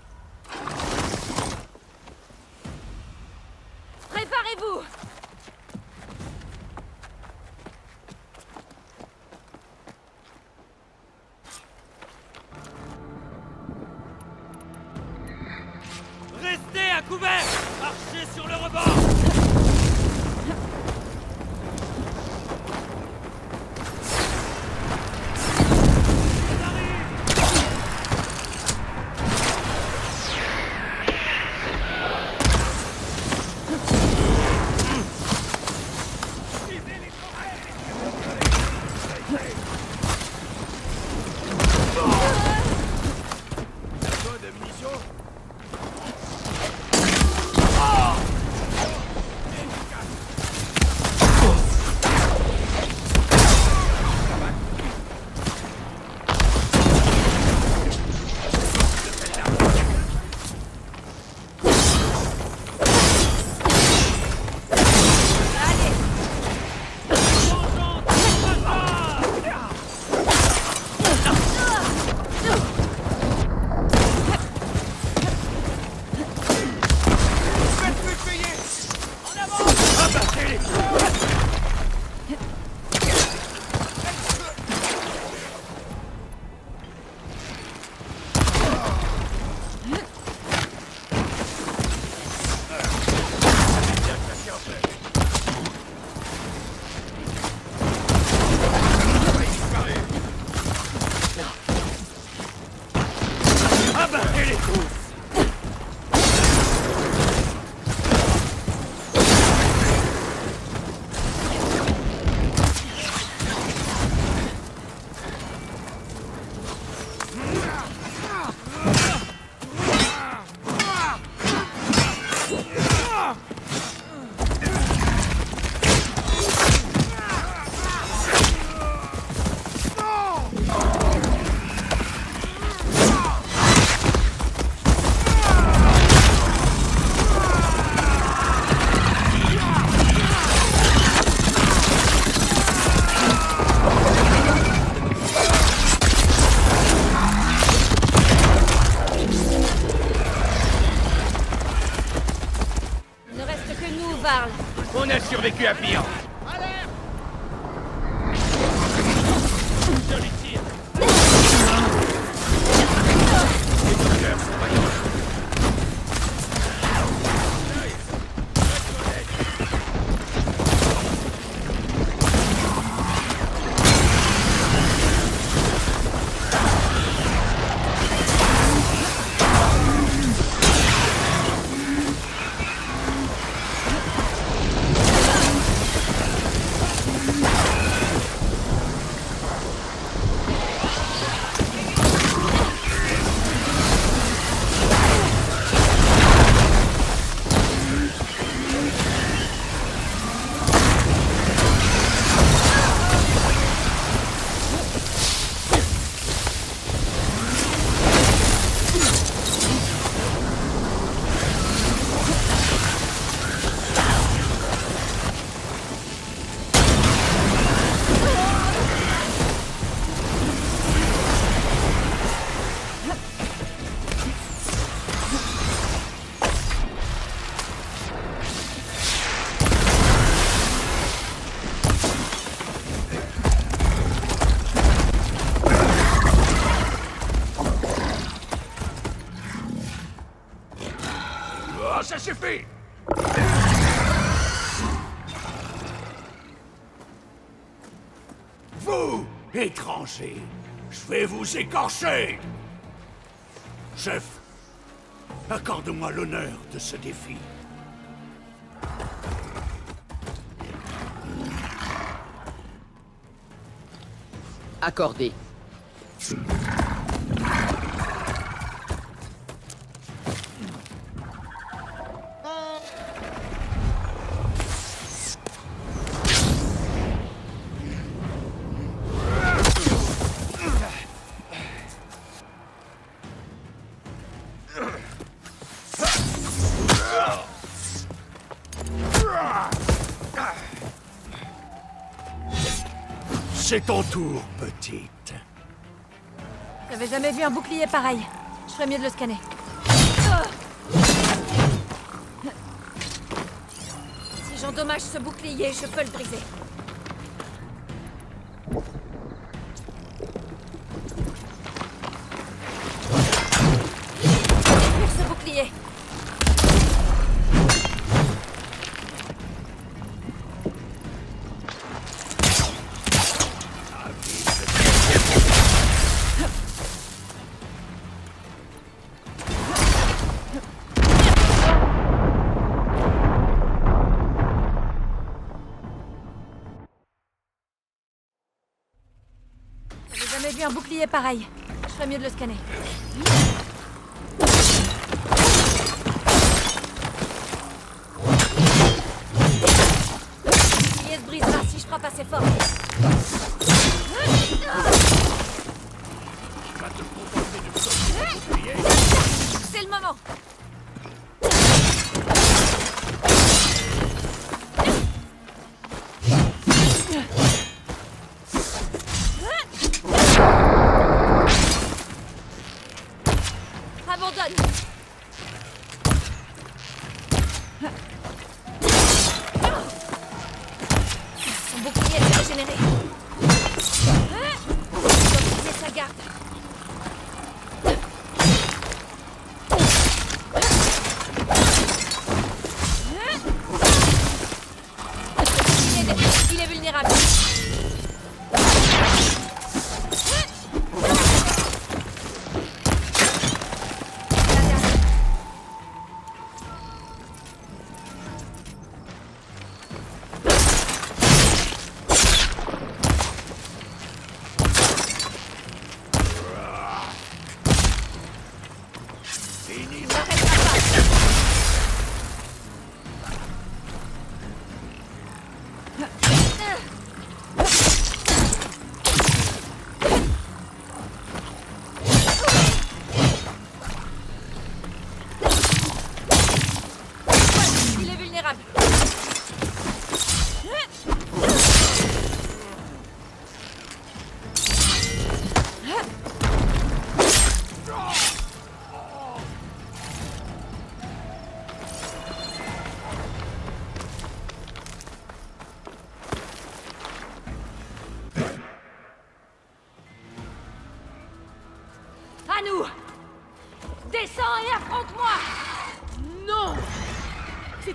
Préparez-vous! Restez à couvert. Marchez sur le rebord. Varl. On a survécu à pire. Joli tir. Les douleurs sont vaillantes. Oh, ça suffit! Vous, étrangers, je vais vous écorcher! Chef, accorde-moi l'honneur de ce défi. Accordé. C'est ton tour, petite. J'avais jamais vu un bouclier pareil. Je ferais mieux de le scanner. Si j'endommage ce bouclier, je peux le briser. Pour ce bouclier. J'avais jamais vu un bouclier pareil. Je ferais mieux de le scanner. Le bouclier se brisera si je frappe assez fort. C'est le moment. Abandonne. Son bouclier est régénéré. Il doit briser sa garde. Il est vulnérable.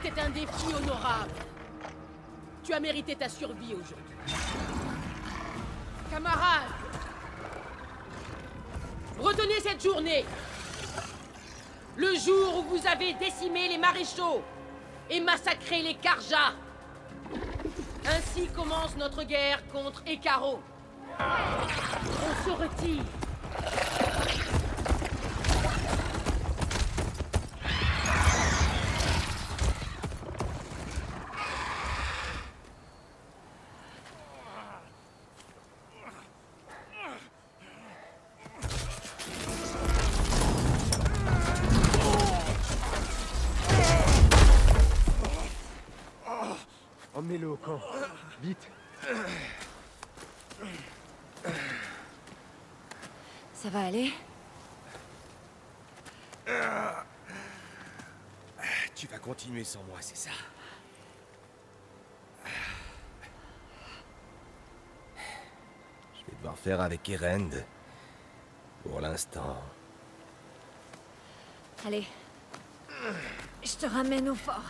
C'était un défi honorable. Tu as mérité ta survie aujourd'hui. Camarades, retenez cette journée. Le jour où vous avez décimé les maréchaux et massacré les Carjas. Ainsi commence notre guerre contre Hécaro. On se retire. Emmenez-le au camp. Vite. Ça va aller? Tu vas continuer sans moi, c'est ça? Je vais devoir faire avec Erend. Pour l'instant. Allez. Je te ramène au fort.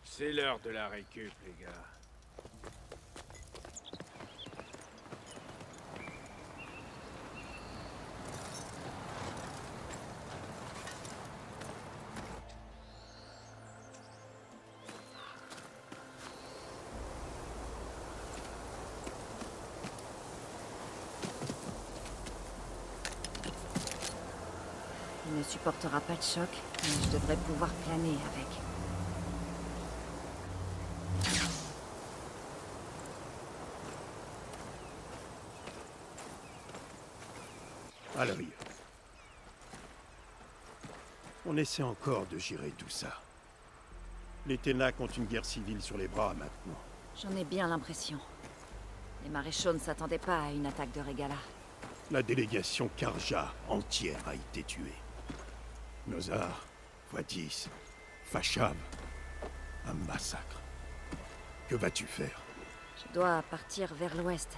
C'est l'heure de la récup, les gars. Il ne supportera pas de choc, mais je devrais pouvoir planer avec. Aloy. On essaie encore de gérer tout ça. Les Ténac ont une guerre civile sur les bras maintenant. J'en ai bien l'impression. Les maréchaux ne s'attendaient pas à une attaque de Régala. La délégation Carja entière a été tuée. Nozar, Wadis, Fashav. Un massacre. Que vas-tu faire? Je dois partir vers l'ouest.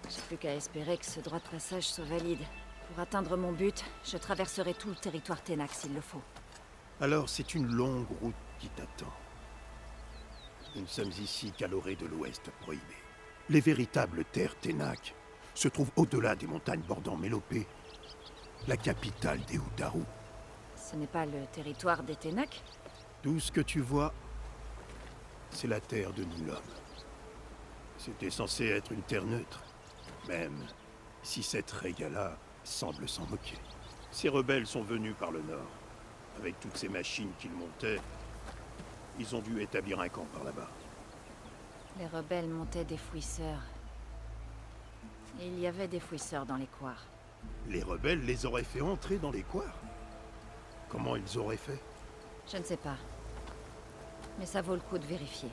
J'ai plus qu'à espérer que ce droit de passage soit valide. Pour atteindre mon but, je traverserai tout le territoire Ténac s'il le faut. Alors c'est une longue route qui t'attend. Nous ne sommes ici qu'à l'orée de l'ouest prohibé. Les véritables terres Ténac se trouvent au-delà des montagnes bordant Mélopée, la capitale des Utaru. Ce n'est pas le territoire des Ténac? Tout ce que tu vois, c'est la terre de Nulom. C'était censé être une terre neutre, même si cette Régala semble s'en moquer. Ces rebelles sont venus par le nord. Avec toutes ces machines qu'ils montaient, ils ont dû établir un camp par là-bas. Les rebelles montaient des fouisseurs. Et il y avait des fouisseurs dans les couards. Les rebelles les auraient fait entrer dans les couards? Comment ils auraient fait? Je ne sais pas. Mais ça vaut le coup de vérifier.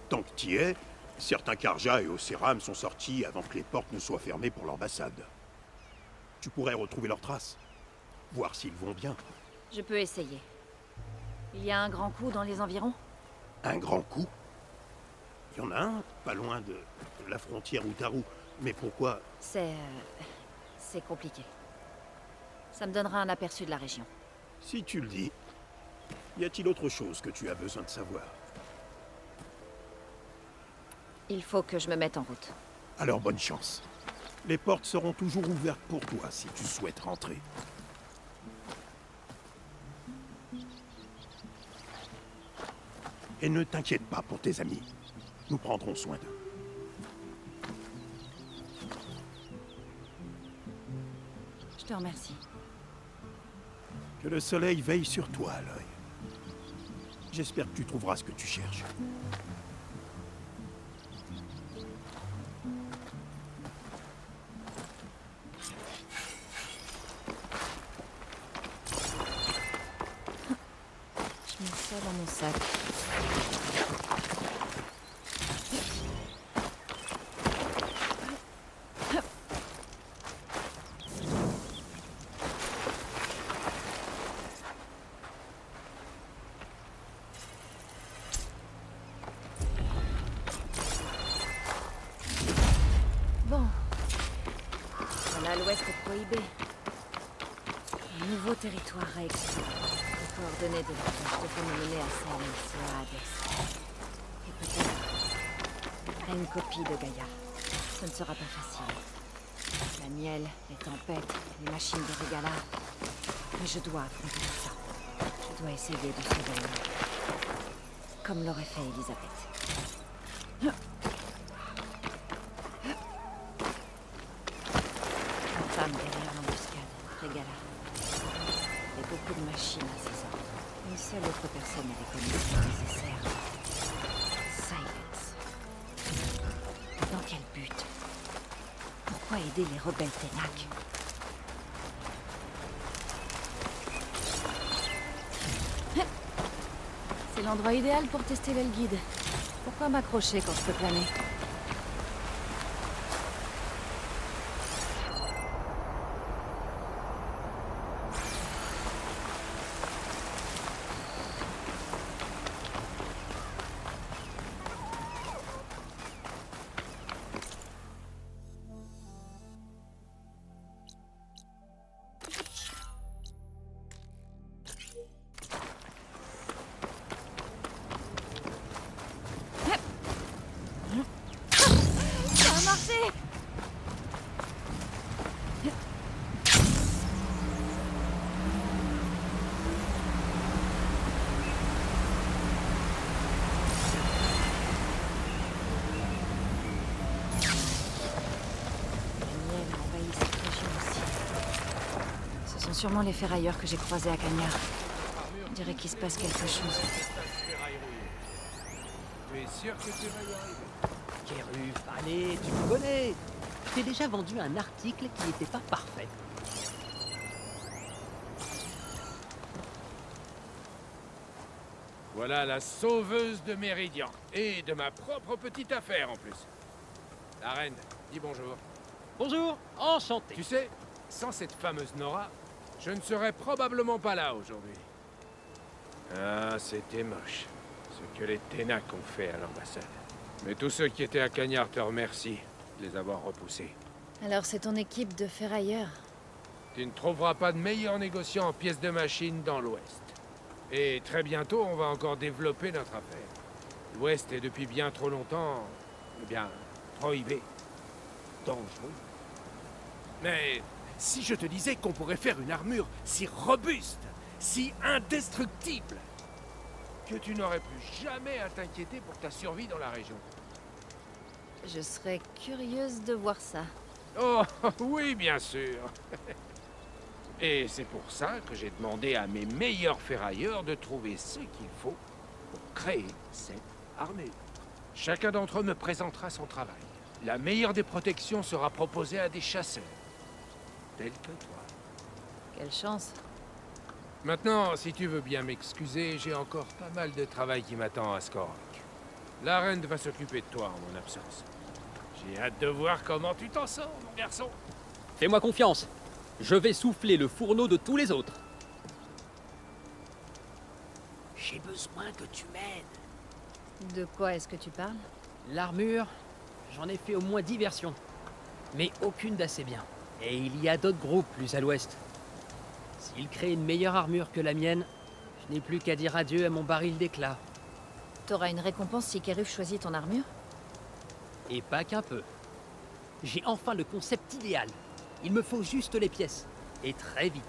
Tant que t'y es, certains Carja et Océram sont sortis avant que les portes ne soient fermées pour l'ambassade. Tu pourrais retrouver leurs traces. Voir s'ils vont bien. Je peux essayer. Il y a un grand coup dans les environs? Un grand coup? Il y en a un, pas loin de la frontière Utaru. Mais pourquoi? C'est compliqué. Ça me donnera un aperçu de la région. Si tu le dis, y a-t-il autre chose que tu as besoin de savoir? Il faut que je me mette en route. Alors bonne chance. Les portes seront toujours ouvertes pour toi si tu souhaites rentrer. Et ne t'inquiète pas pour tes amis. Nous prendrons soin d'eux. Je te remercie. Que le soleil veille sur toi, Aloy. J'espère que tu trouveras ce que tu cherches. Je mets ça dans mon sac. Bon. Voilà l'ouest est prohibé. Un nouveau territoire à explorer. Les coordonnées de la flèche devraient me mener à Salem, soit à Hades. Et peut-être à une copie de Gaïa. Ce ne sera pas facile. La miel, les tempêtes, les machines de Regala. Mais je dois affronter tout ça. Je dois essayer de sauver le monde. Comme l'aurait fait Elisabeth. La femme derrière l'embuscade, Regala. Il y a beaucoup de machines à ses ordres. Une seule autre personne avait connaissance nécessaire. Silence. Dans quel but? Pourquoi aider les rebelles Ténac? C'est l'endroit idéal pour tester l'aile guide. Pourquoi m'accrocher quand je peux planer? Ça a marché! Ce sont sûrement les ferrailleurs que j'ai croisés à Cagnard. On dirait qu'il se passe quelque chose. Tu es sûr que tu vas y arriver? Kéruf, allez, tu me connais. Je t'ai déjà vendu un article qui n'était pas parfait. Voilà la sauveuse de Méridian. Et de ma propre petite affaire en plus. La reine, dis bonjour. Bonjour, enchanté. Tu sais, sans cette fameuse Nora, je ne serais probablement pas là aujourd'hui. Ah, c'était moche. Ce que les Ténac ont fait à l'ambassade. Mais tous ceux qui étaient à Cagnard te remercient de les avoir repoussés. Alors c'est ton équipe de ferrailleurs? Tu ne trouveras pas de meilleur négociant en pièces de machine dans l'Ouest. Et très bientôt, on va encore développer notre affaire. L'Ouest est depuis bien trop longtemps, eh bien, prohibé. Dangereux. Mais Si je te disais qu'on pourrait faire une armure si robuste, si indestructible, que tu n'aurais plus jamais à t'inquiéter pour ta survie dans la région. Je serais curieuse de voir ça. Oh, oui, bien sûr. Et c'est pour ça que j'ai demandé à mes meilleurs ferrailleurs de trouver ce qu'il faut pour créer cette armure. Chacun d'entre eux me présentera son travail. La meilleure des protections sera proposée à des chasseurs, tels que toi. Quelle chance. Maintenant, si tu veux bien m'excuser, j'ai encore pas mal de travail qui m'attend à Skorok. La reine va s'occuper de toi en mon absence. J'ai hâte de voir comment tu t'en sors, mon garçon. Fais-moi confiance. Je vais souffler le fourneau de tous les autres. J'ai besoin que tu m'aides. De quoi est-ce que tu parles? L'armure, j'en ai fait au moins 10 versions. Mais aucune d'assez bien. Et il y a d'autres groupes plus à l'ouest. S'ils créent une meilleure armure que la mienne, je n'ai plus qu'à dire adieu à mon baril d'éclat. T'auras une récompense si Kéruf choisit ton armure? Et pas qu'un peu. J'ai enfin le concept idéal. Il me faut juste les pièces. Et très vite.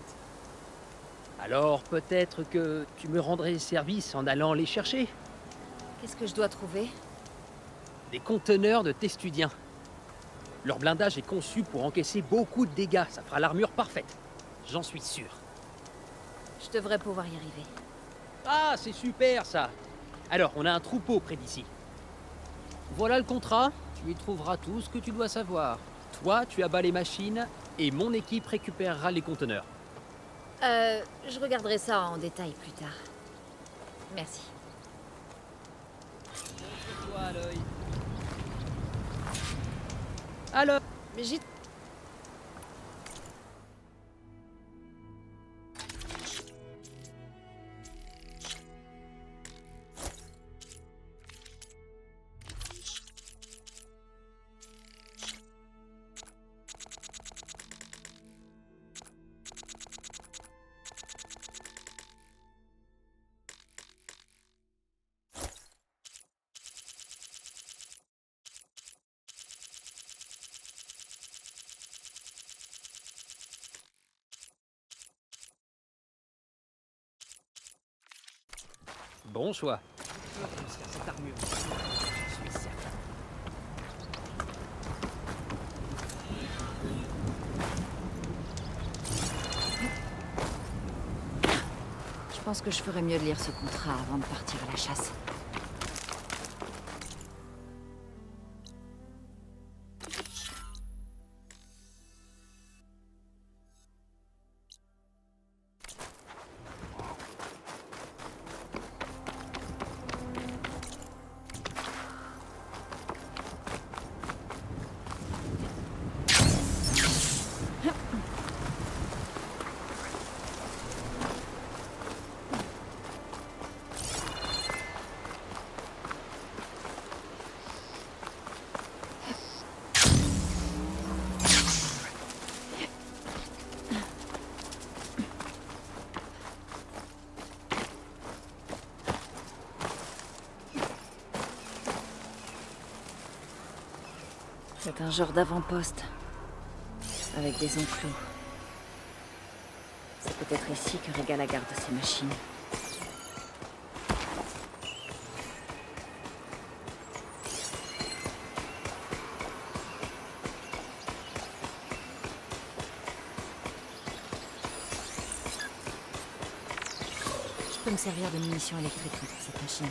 Alors peut-être que tu me rendrais service en allant les chercher. Qu'est-ce que je dois trouver? Des conteneurs de testudiens. Leur blindage est conçu pour encaisser beaucoup de dégâts. Ça fera l'armure parfaite. J'en suis sûr. Je devrais pouvoir y arriver. Ah, c'est super ça. Alors, on a un troupeau près d'ici. Voilà le contrat. Tu y trouveras tout ce que tu dois savoir. Toi, tu abats les machines et mon équipe récupérera les conteneurs. Je regarderai ça en détail plus tard. Merci. Toi, Aloy. Alors, J'y... bon choix. Cette armure. Je suis certain. Je pense que je ferais mieux de lire ce contrat avant de partir à la chasse. C'est un genre d'avant-poste, avec des enclos. C'est peut-être ici que Régala garde ses machines. Je peux me servir de munitions électriques contre cette machine.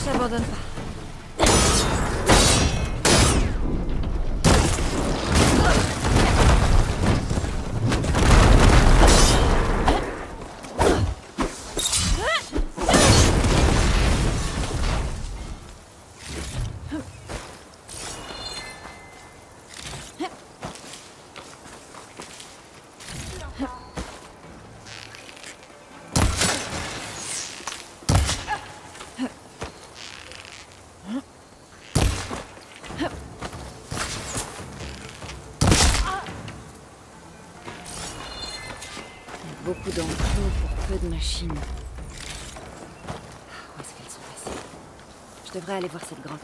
J'abandonne pas. d'enclos pour peu de machines. Où est-ce qu'elles sont passées? Je devrais aller voir cette grotte.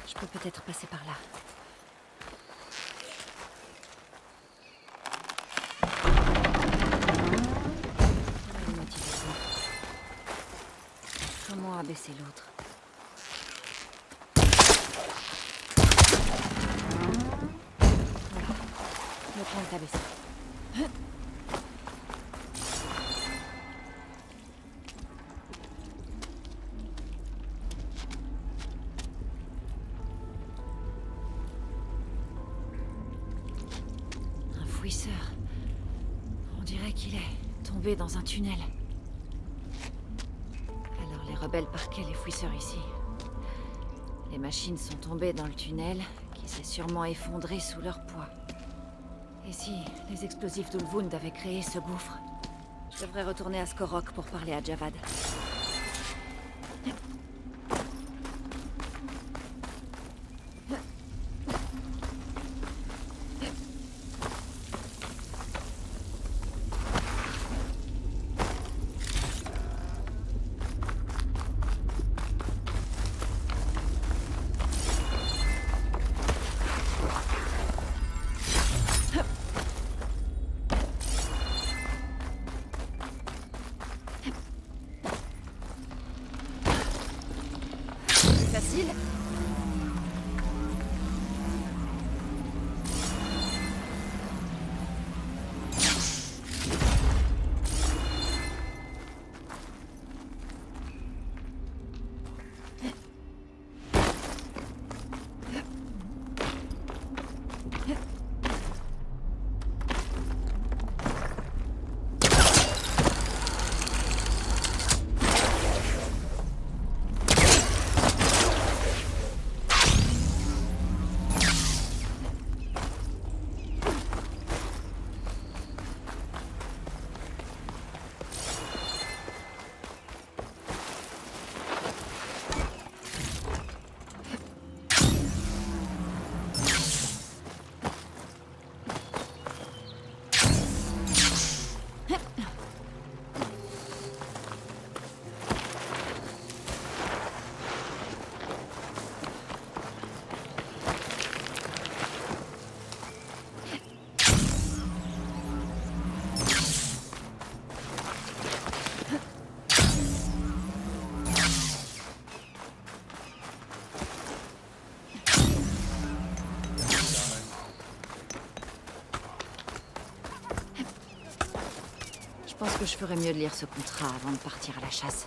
Je peux peut-être passer par là. Une motivation. Comment abaisser l'autre? Voilà. Le point est abaissé. On dirait qu'il est tombé dans un tunnel. Alors les rebelles parquaient les fouisseurs ici. Les machines sont tombées dans le tunnel, qui s'est sûrement effondré sous leur poids. Et si les explosifs d'Ulvund avaient créé ce gouffre? Je devrais retourner à Skorok pour parler à Javad. Facile. Je pense que je ferais mieux de lire ce contrat avant de partir à la chasse.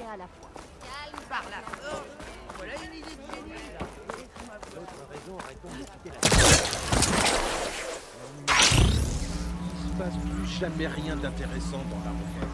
à la fois. Calme par la force. Voilà une idée de génie. Il se passe plus jamais rien d'intéressant dans la requête.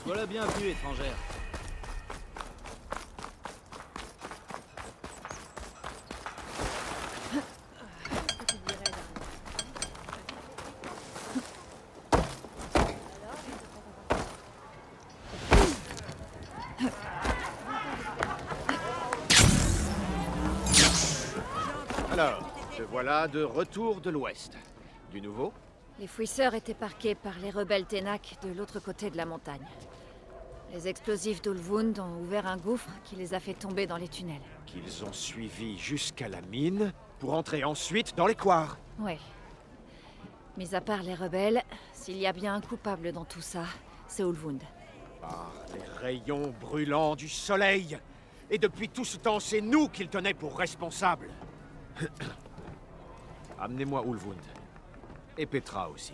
Voilà bien vu, étrangère. Alors, te voilà de retour de l'ouest. Du nouveau? Les fouisseurs étaient parqués par les rebelles Ténak de l'autre côté de la montagne. Les explosifs d'Ulvund ont ouvert un gouffre qui les a fait tomber dans les tunnels. Qu'ils ont suivi jusqu'à la mine pour entrer ensuite dans les couards. Oui. Mis à part les rebelles, s'il y a bien un coupable dans tout ça, c'est Ulvund. Par les rayons brûlants du soleil. Et depuis tout ce temps, c'est nous qu'il tenait pour responsables. Amenez-moi Ulvund. Et Petra aussi.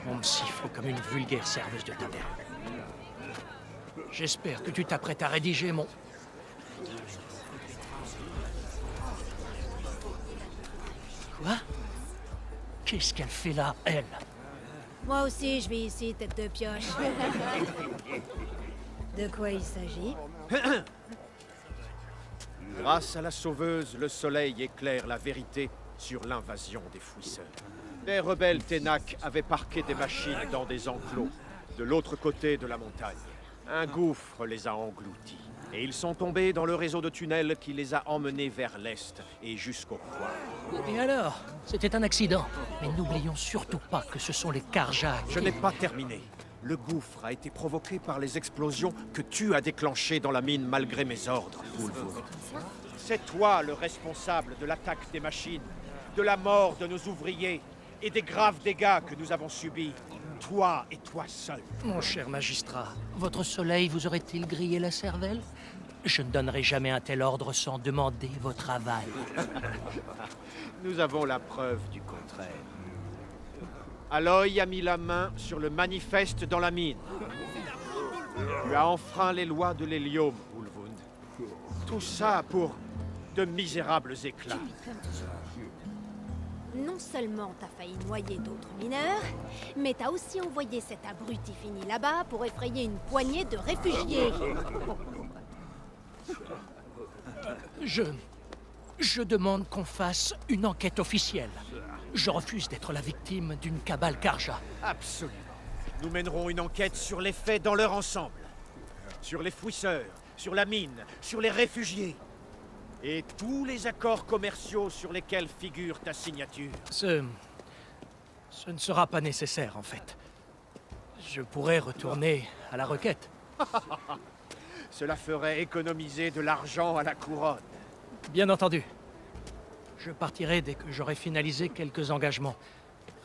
On me siffle comme une vulgaire serveuse de taverne. J'espère que tu t'apprêtes à rédiger mon... Quoi? Qu'est-ce qu'elle fait là, elle? Moi aussi, je vais ici, tête de pioche. De quoi il s'agit? Grâce à la sauveuse, le soleil éclaire la vérité sur l'invasion des fouisseurs. Les rebelles Ténak avaient parqué des machines dans des enclos, de l'autre côté de la montagne. Un gouffre les a engloutis, et ils sont tombés dans le réseau de tunnels qui les a emmenés vers l'est et jusqu'au Couard. Et alors? C'était un accident. Mais n'oublions surtout pas que ce sont les Karja qui... Je n'ai pas terminé. Le gouffre a été provoqué par les explosions que tu as déclenchées dans la mine malgré mes ordres, Ulvund. C'est toi le responsable de l'attaque des machines, de la mort de nos ouvriers et des graves dégâts que nous avons subis. Toi et toi seul. Mon cher magistrat, votre soleil vous aurait-il grillé la cervelle? Je ne donnerai jamais un tel ordre sans demander votre aval. Nous avons la preuve du contraire. Aloy a mis la main sur le manifeste dans la mine. Tu as enfreint les lois de l'hélium, Ulvund. Tout ça pour de misérables éclats. Non seulement t'as failli noyer d'autres mineurs, mais t'as aussi envoyé cet abruti fini là-bas pour effrayer une poignée de réfugiés. Je demande qu'on fasse une enquête officielle. Je refuse d'être la victime d'une cabale Karja. Absolument. Nous mènerons une enquête sur les faits dans leur ensemble. Sur les fouisseurs, sur la mine, sur les réfugiés. Et tous les accords commerciaux sur lesquels figure ta signature. Ce ne sera pas nécessaire, en fait. Je pourrais retourner à la requête. Cela ferait économiser de l'argent à la couronne. Bien entendu. Je partirai dès que j'aurai finalisé quelques engagements,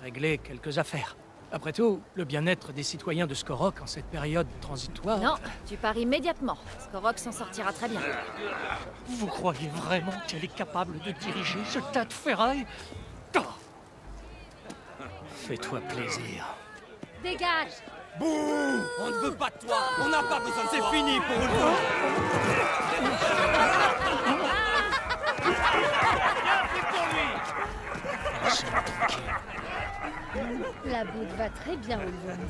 réglé quelques affaires. Après tout, le bien-être des citoyens de Skorok en cette période transitoire... Non, tu pars immédiatement. Skorok s'en sortira très bien. Vous croyez vraiment qu'elle est capable de diriger ce tas de ferraille? Fais-toi plaisir. Dégage! Bouh! On ne veut pas de toi! On n'a pas besoin de toi! C'est fini pour Ulvund! La boue va très bien, Ulvund.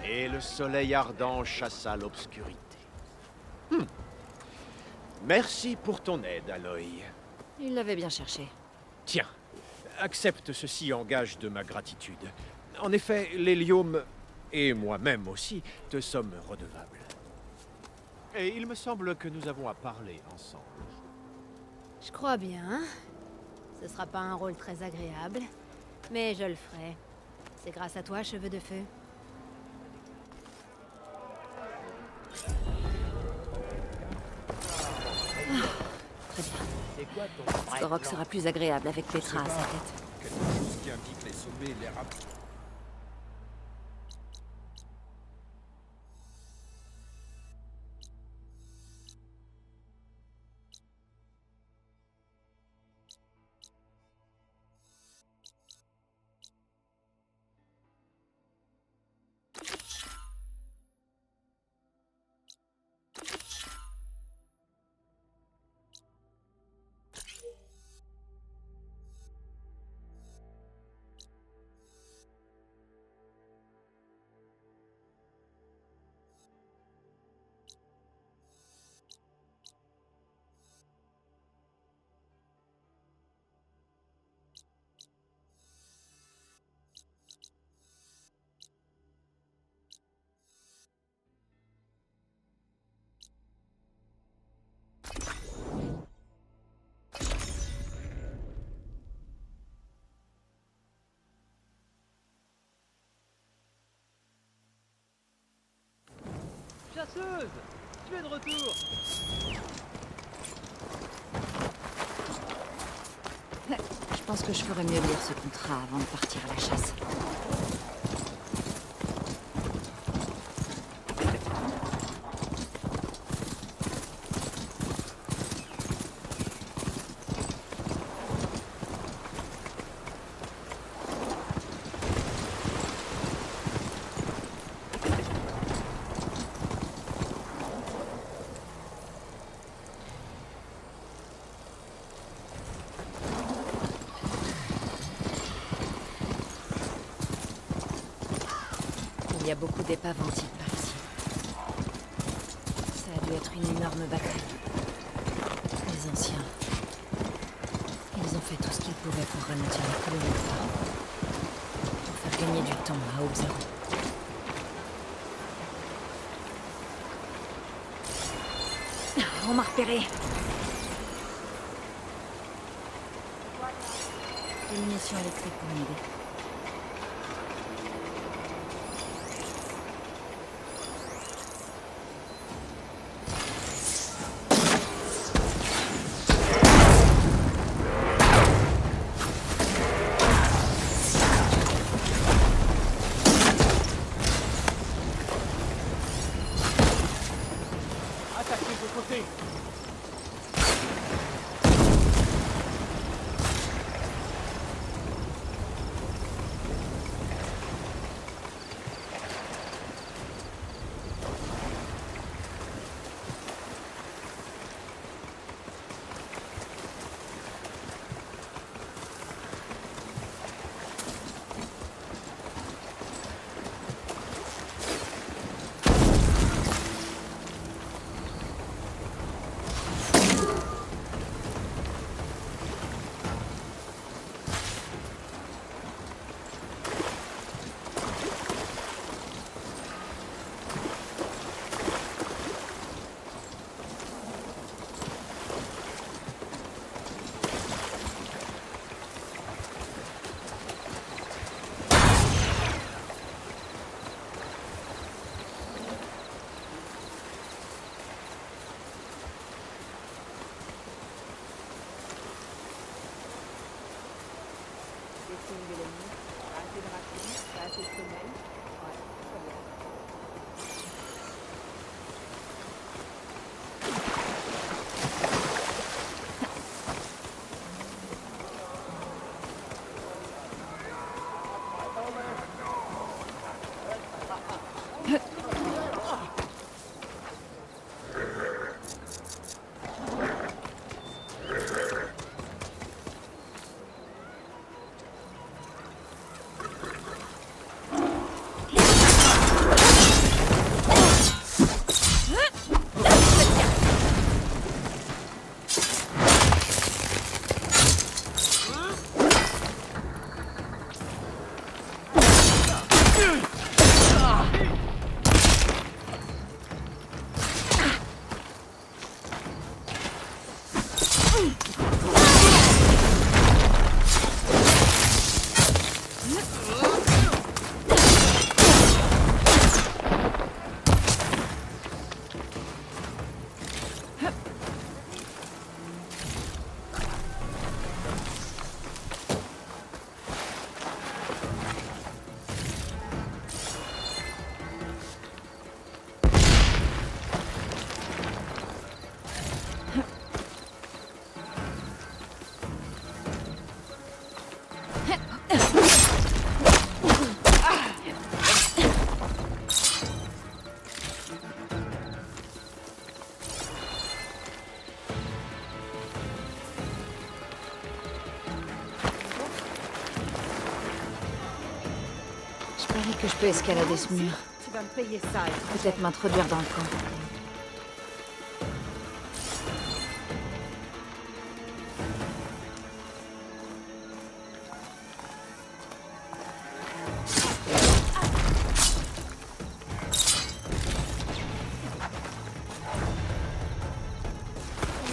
Et le soleil ardent chassa l'obscurité. Merci pour ton aide, Aloy. Il l'avait bien cherché. Tiens, accepte ceci en gage de ma gratitude. En effet, l'hélium, et moi-même aussi, te sommes redevables. Et il me semble que nous avons à parler ensemble. Je crois bien. Ce sera pas un rôle très agréable, mais je le ferai. C'est grâce à toi, cheveux de feu. Très bien. Skorok sera plus agréable avec Petra à sa tête. Quelque chose qui indique les sommets, les rap... Chasseuse! Tu es de retour! Je pense que je ferais mieux lire ce contrat avant de partir à la chasse. Il y a beaucoup d'épaves antiques par ici. Ça a dû être une énorme bataille. Les anciens, ils ont fait tout ce qu'ils pouvaient pour ralentir la colonie de phare. Pour faire gagner du temps à Hope-Zero. On m'a repéré. Une munition électrique pour m'aider. des signes de l'ennemi. Pas assez de racines, pas assez de semelles. Ouais, très bien. Je parie que je peux escalader ce mur. Tu vas me payer ça. Peut-être m'introduire dans le camp.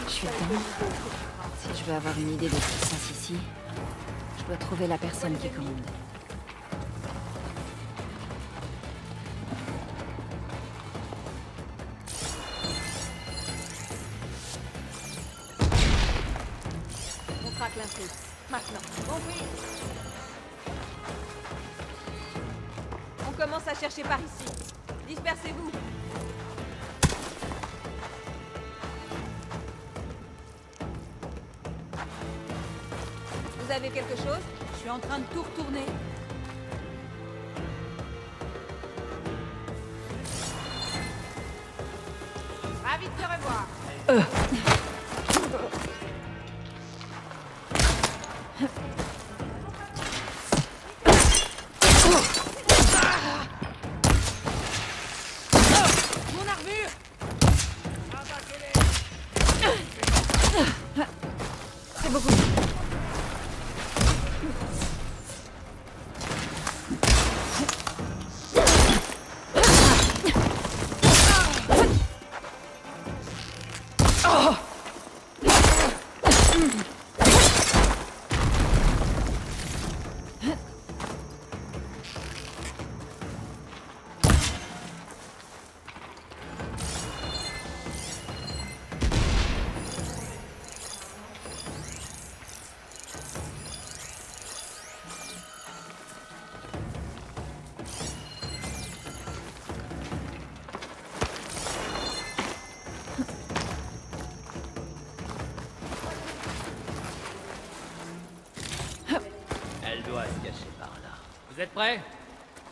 Je suis dedans. Si je veux avoir une idée de ce qui se passe ici, je dois trouver la personne qui commande. On traque l'intrus. Maintenant. Compris. On commence à chercher par ici. Dispersez-vous. Vous avez quelque chose? Je suis en train de tout retourner. Ravi de te revoir. Mon armure! C'est beaucoup. Elle doit se cacher par là. Vous êtes prêts?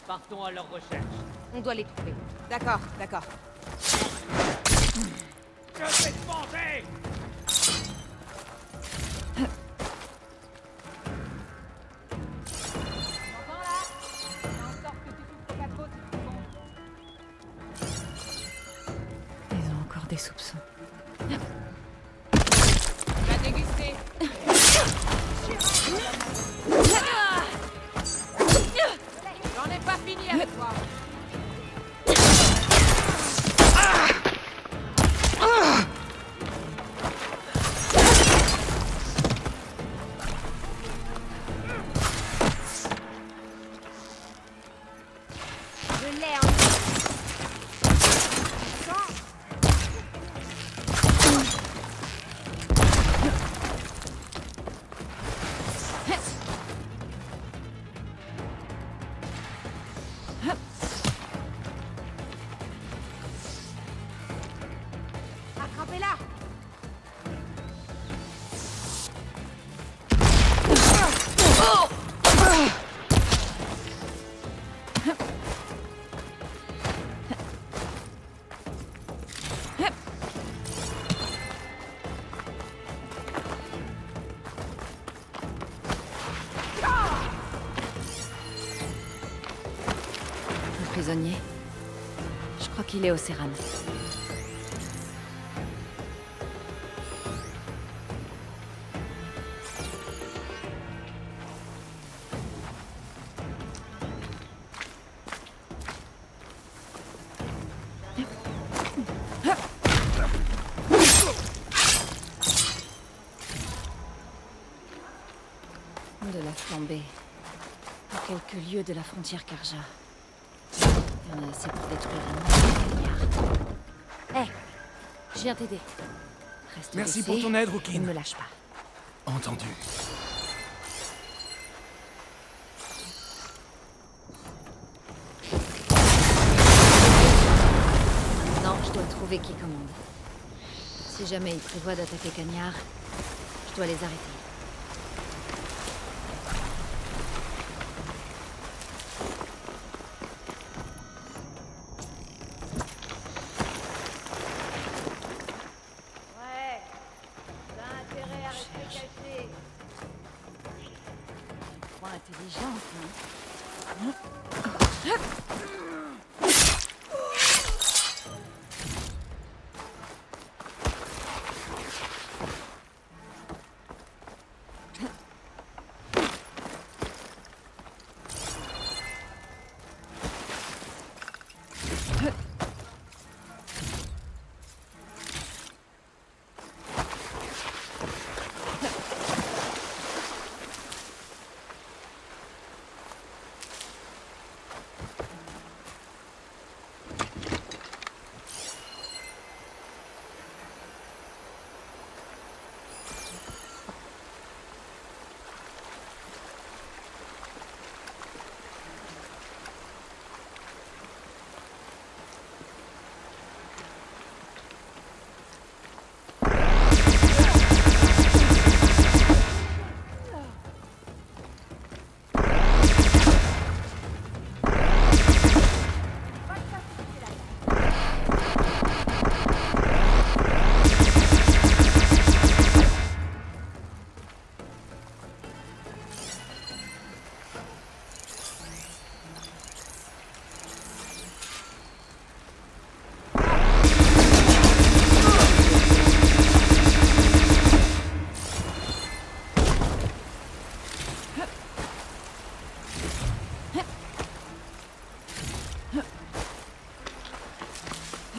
Partons à leur recherche. On doit les trouver. D'accord, d'accord. Je vais te manger! Ils ont encore des soupçons. Va déguster. J'en ai pas fini avec toi. Je l'ai en... prisonnier. Je crois qu'il est au Serran. De la flambée. À quelques lieues de la frontière Karja. Il y en a assez pour détruire un Hé, je viens t'aider. Reste Merci baissé pour ton aide, et Rookin. ne me lâche pas. Entendu. Non, je dois trouver qui commande. Si jamais ils prévoient d'attaquer Cagnard, je dois les arrêter. Ouais, t'as intérêt à rester caché. Pas intelligente, hein.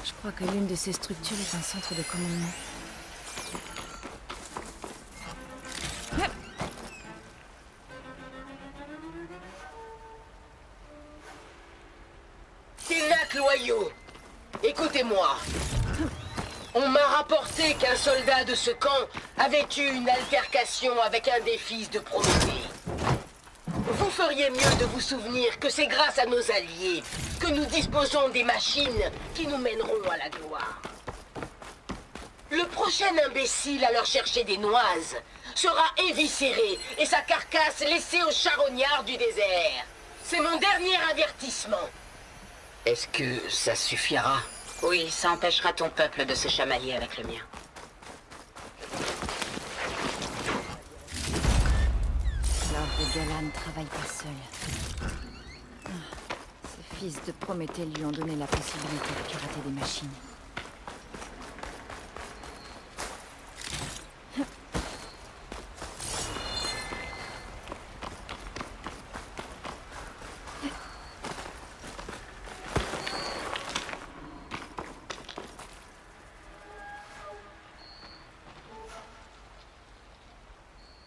Je crois que l'une de ces structures est un centre de commandement. Ténac loyaux, écoutez-moi. On m'a rapporté qu'un soldat de ce camp avait eu une altercation avec un des fils de Prométhée. Vous feriez mieux de vous souvenir que c'est grâce à nos alliés que nous disposons des machines qui nous mèneront à la gloire. Le prochain imbécile à leur chercher des noises sera éviscéré et sa carcasse laissée aux charognards du désert. C'est mon dernier avertissement. Est-ce que ça suffira? Oui, ça empêchera ton peuple de se chamailler avec le mien. Lord Galan ne travaille pas seul. Ces fils de Prométhée lui ont donné la possibilité de pirater des machines.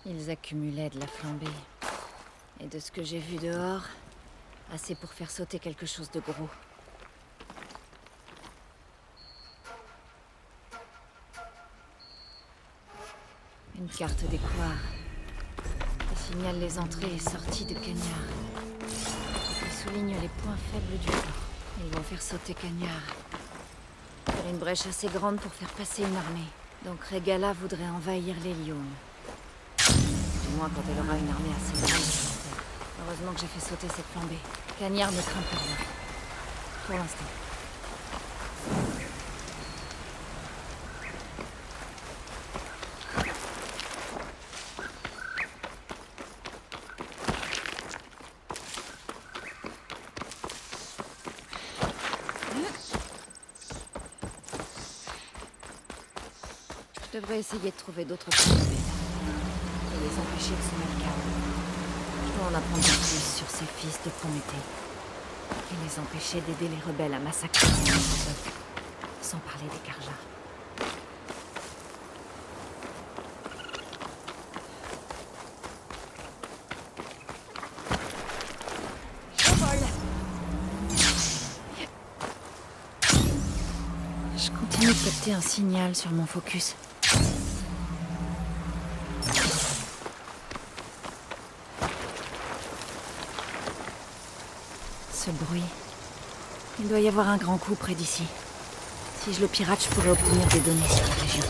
Ils accumulaient de la flambée. Et de ce que j'ai vu dehors, assez pour faire sauter quelque chose de gros. Une carte des couards qui signale les entrées et sorties de Cagnard. Ils soulignent les points faibles du fort. Ils vont faire sauter Cagnard. Faire une brèche assez grande pour faire passer une armée. Donc Regala voudrait envahir l'Hélium. Du moins quand elle aura une armée assez grande. Heureusement que j'ai fait sauter cette flambée. Cagnard ne craint plus rien. Pour l'instant. Je devrais essayer de trouver d'autres points de vue et les empêcher de se mettre KO. Je dois en apprendre plus sur ces fils de Prométhée et les empêcher d'aider les rebelles à massacrer notre peuple, sans parler des Karja. Je continue de capter un signal sur mon focus. Ce bruit. Il doit y avoir un grand coup près d'ici. Si je le pirate, je pourrais obtenir des données sur la région.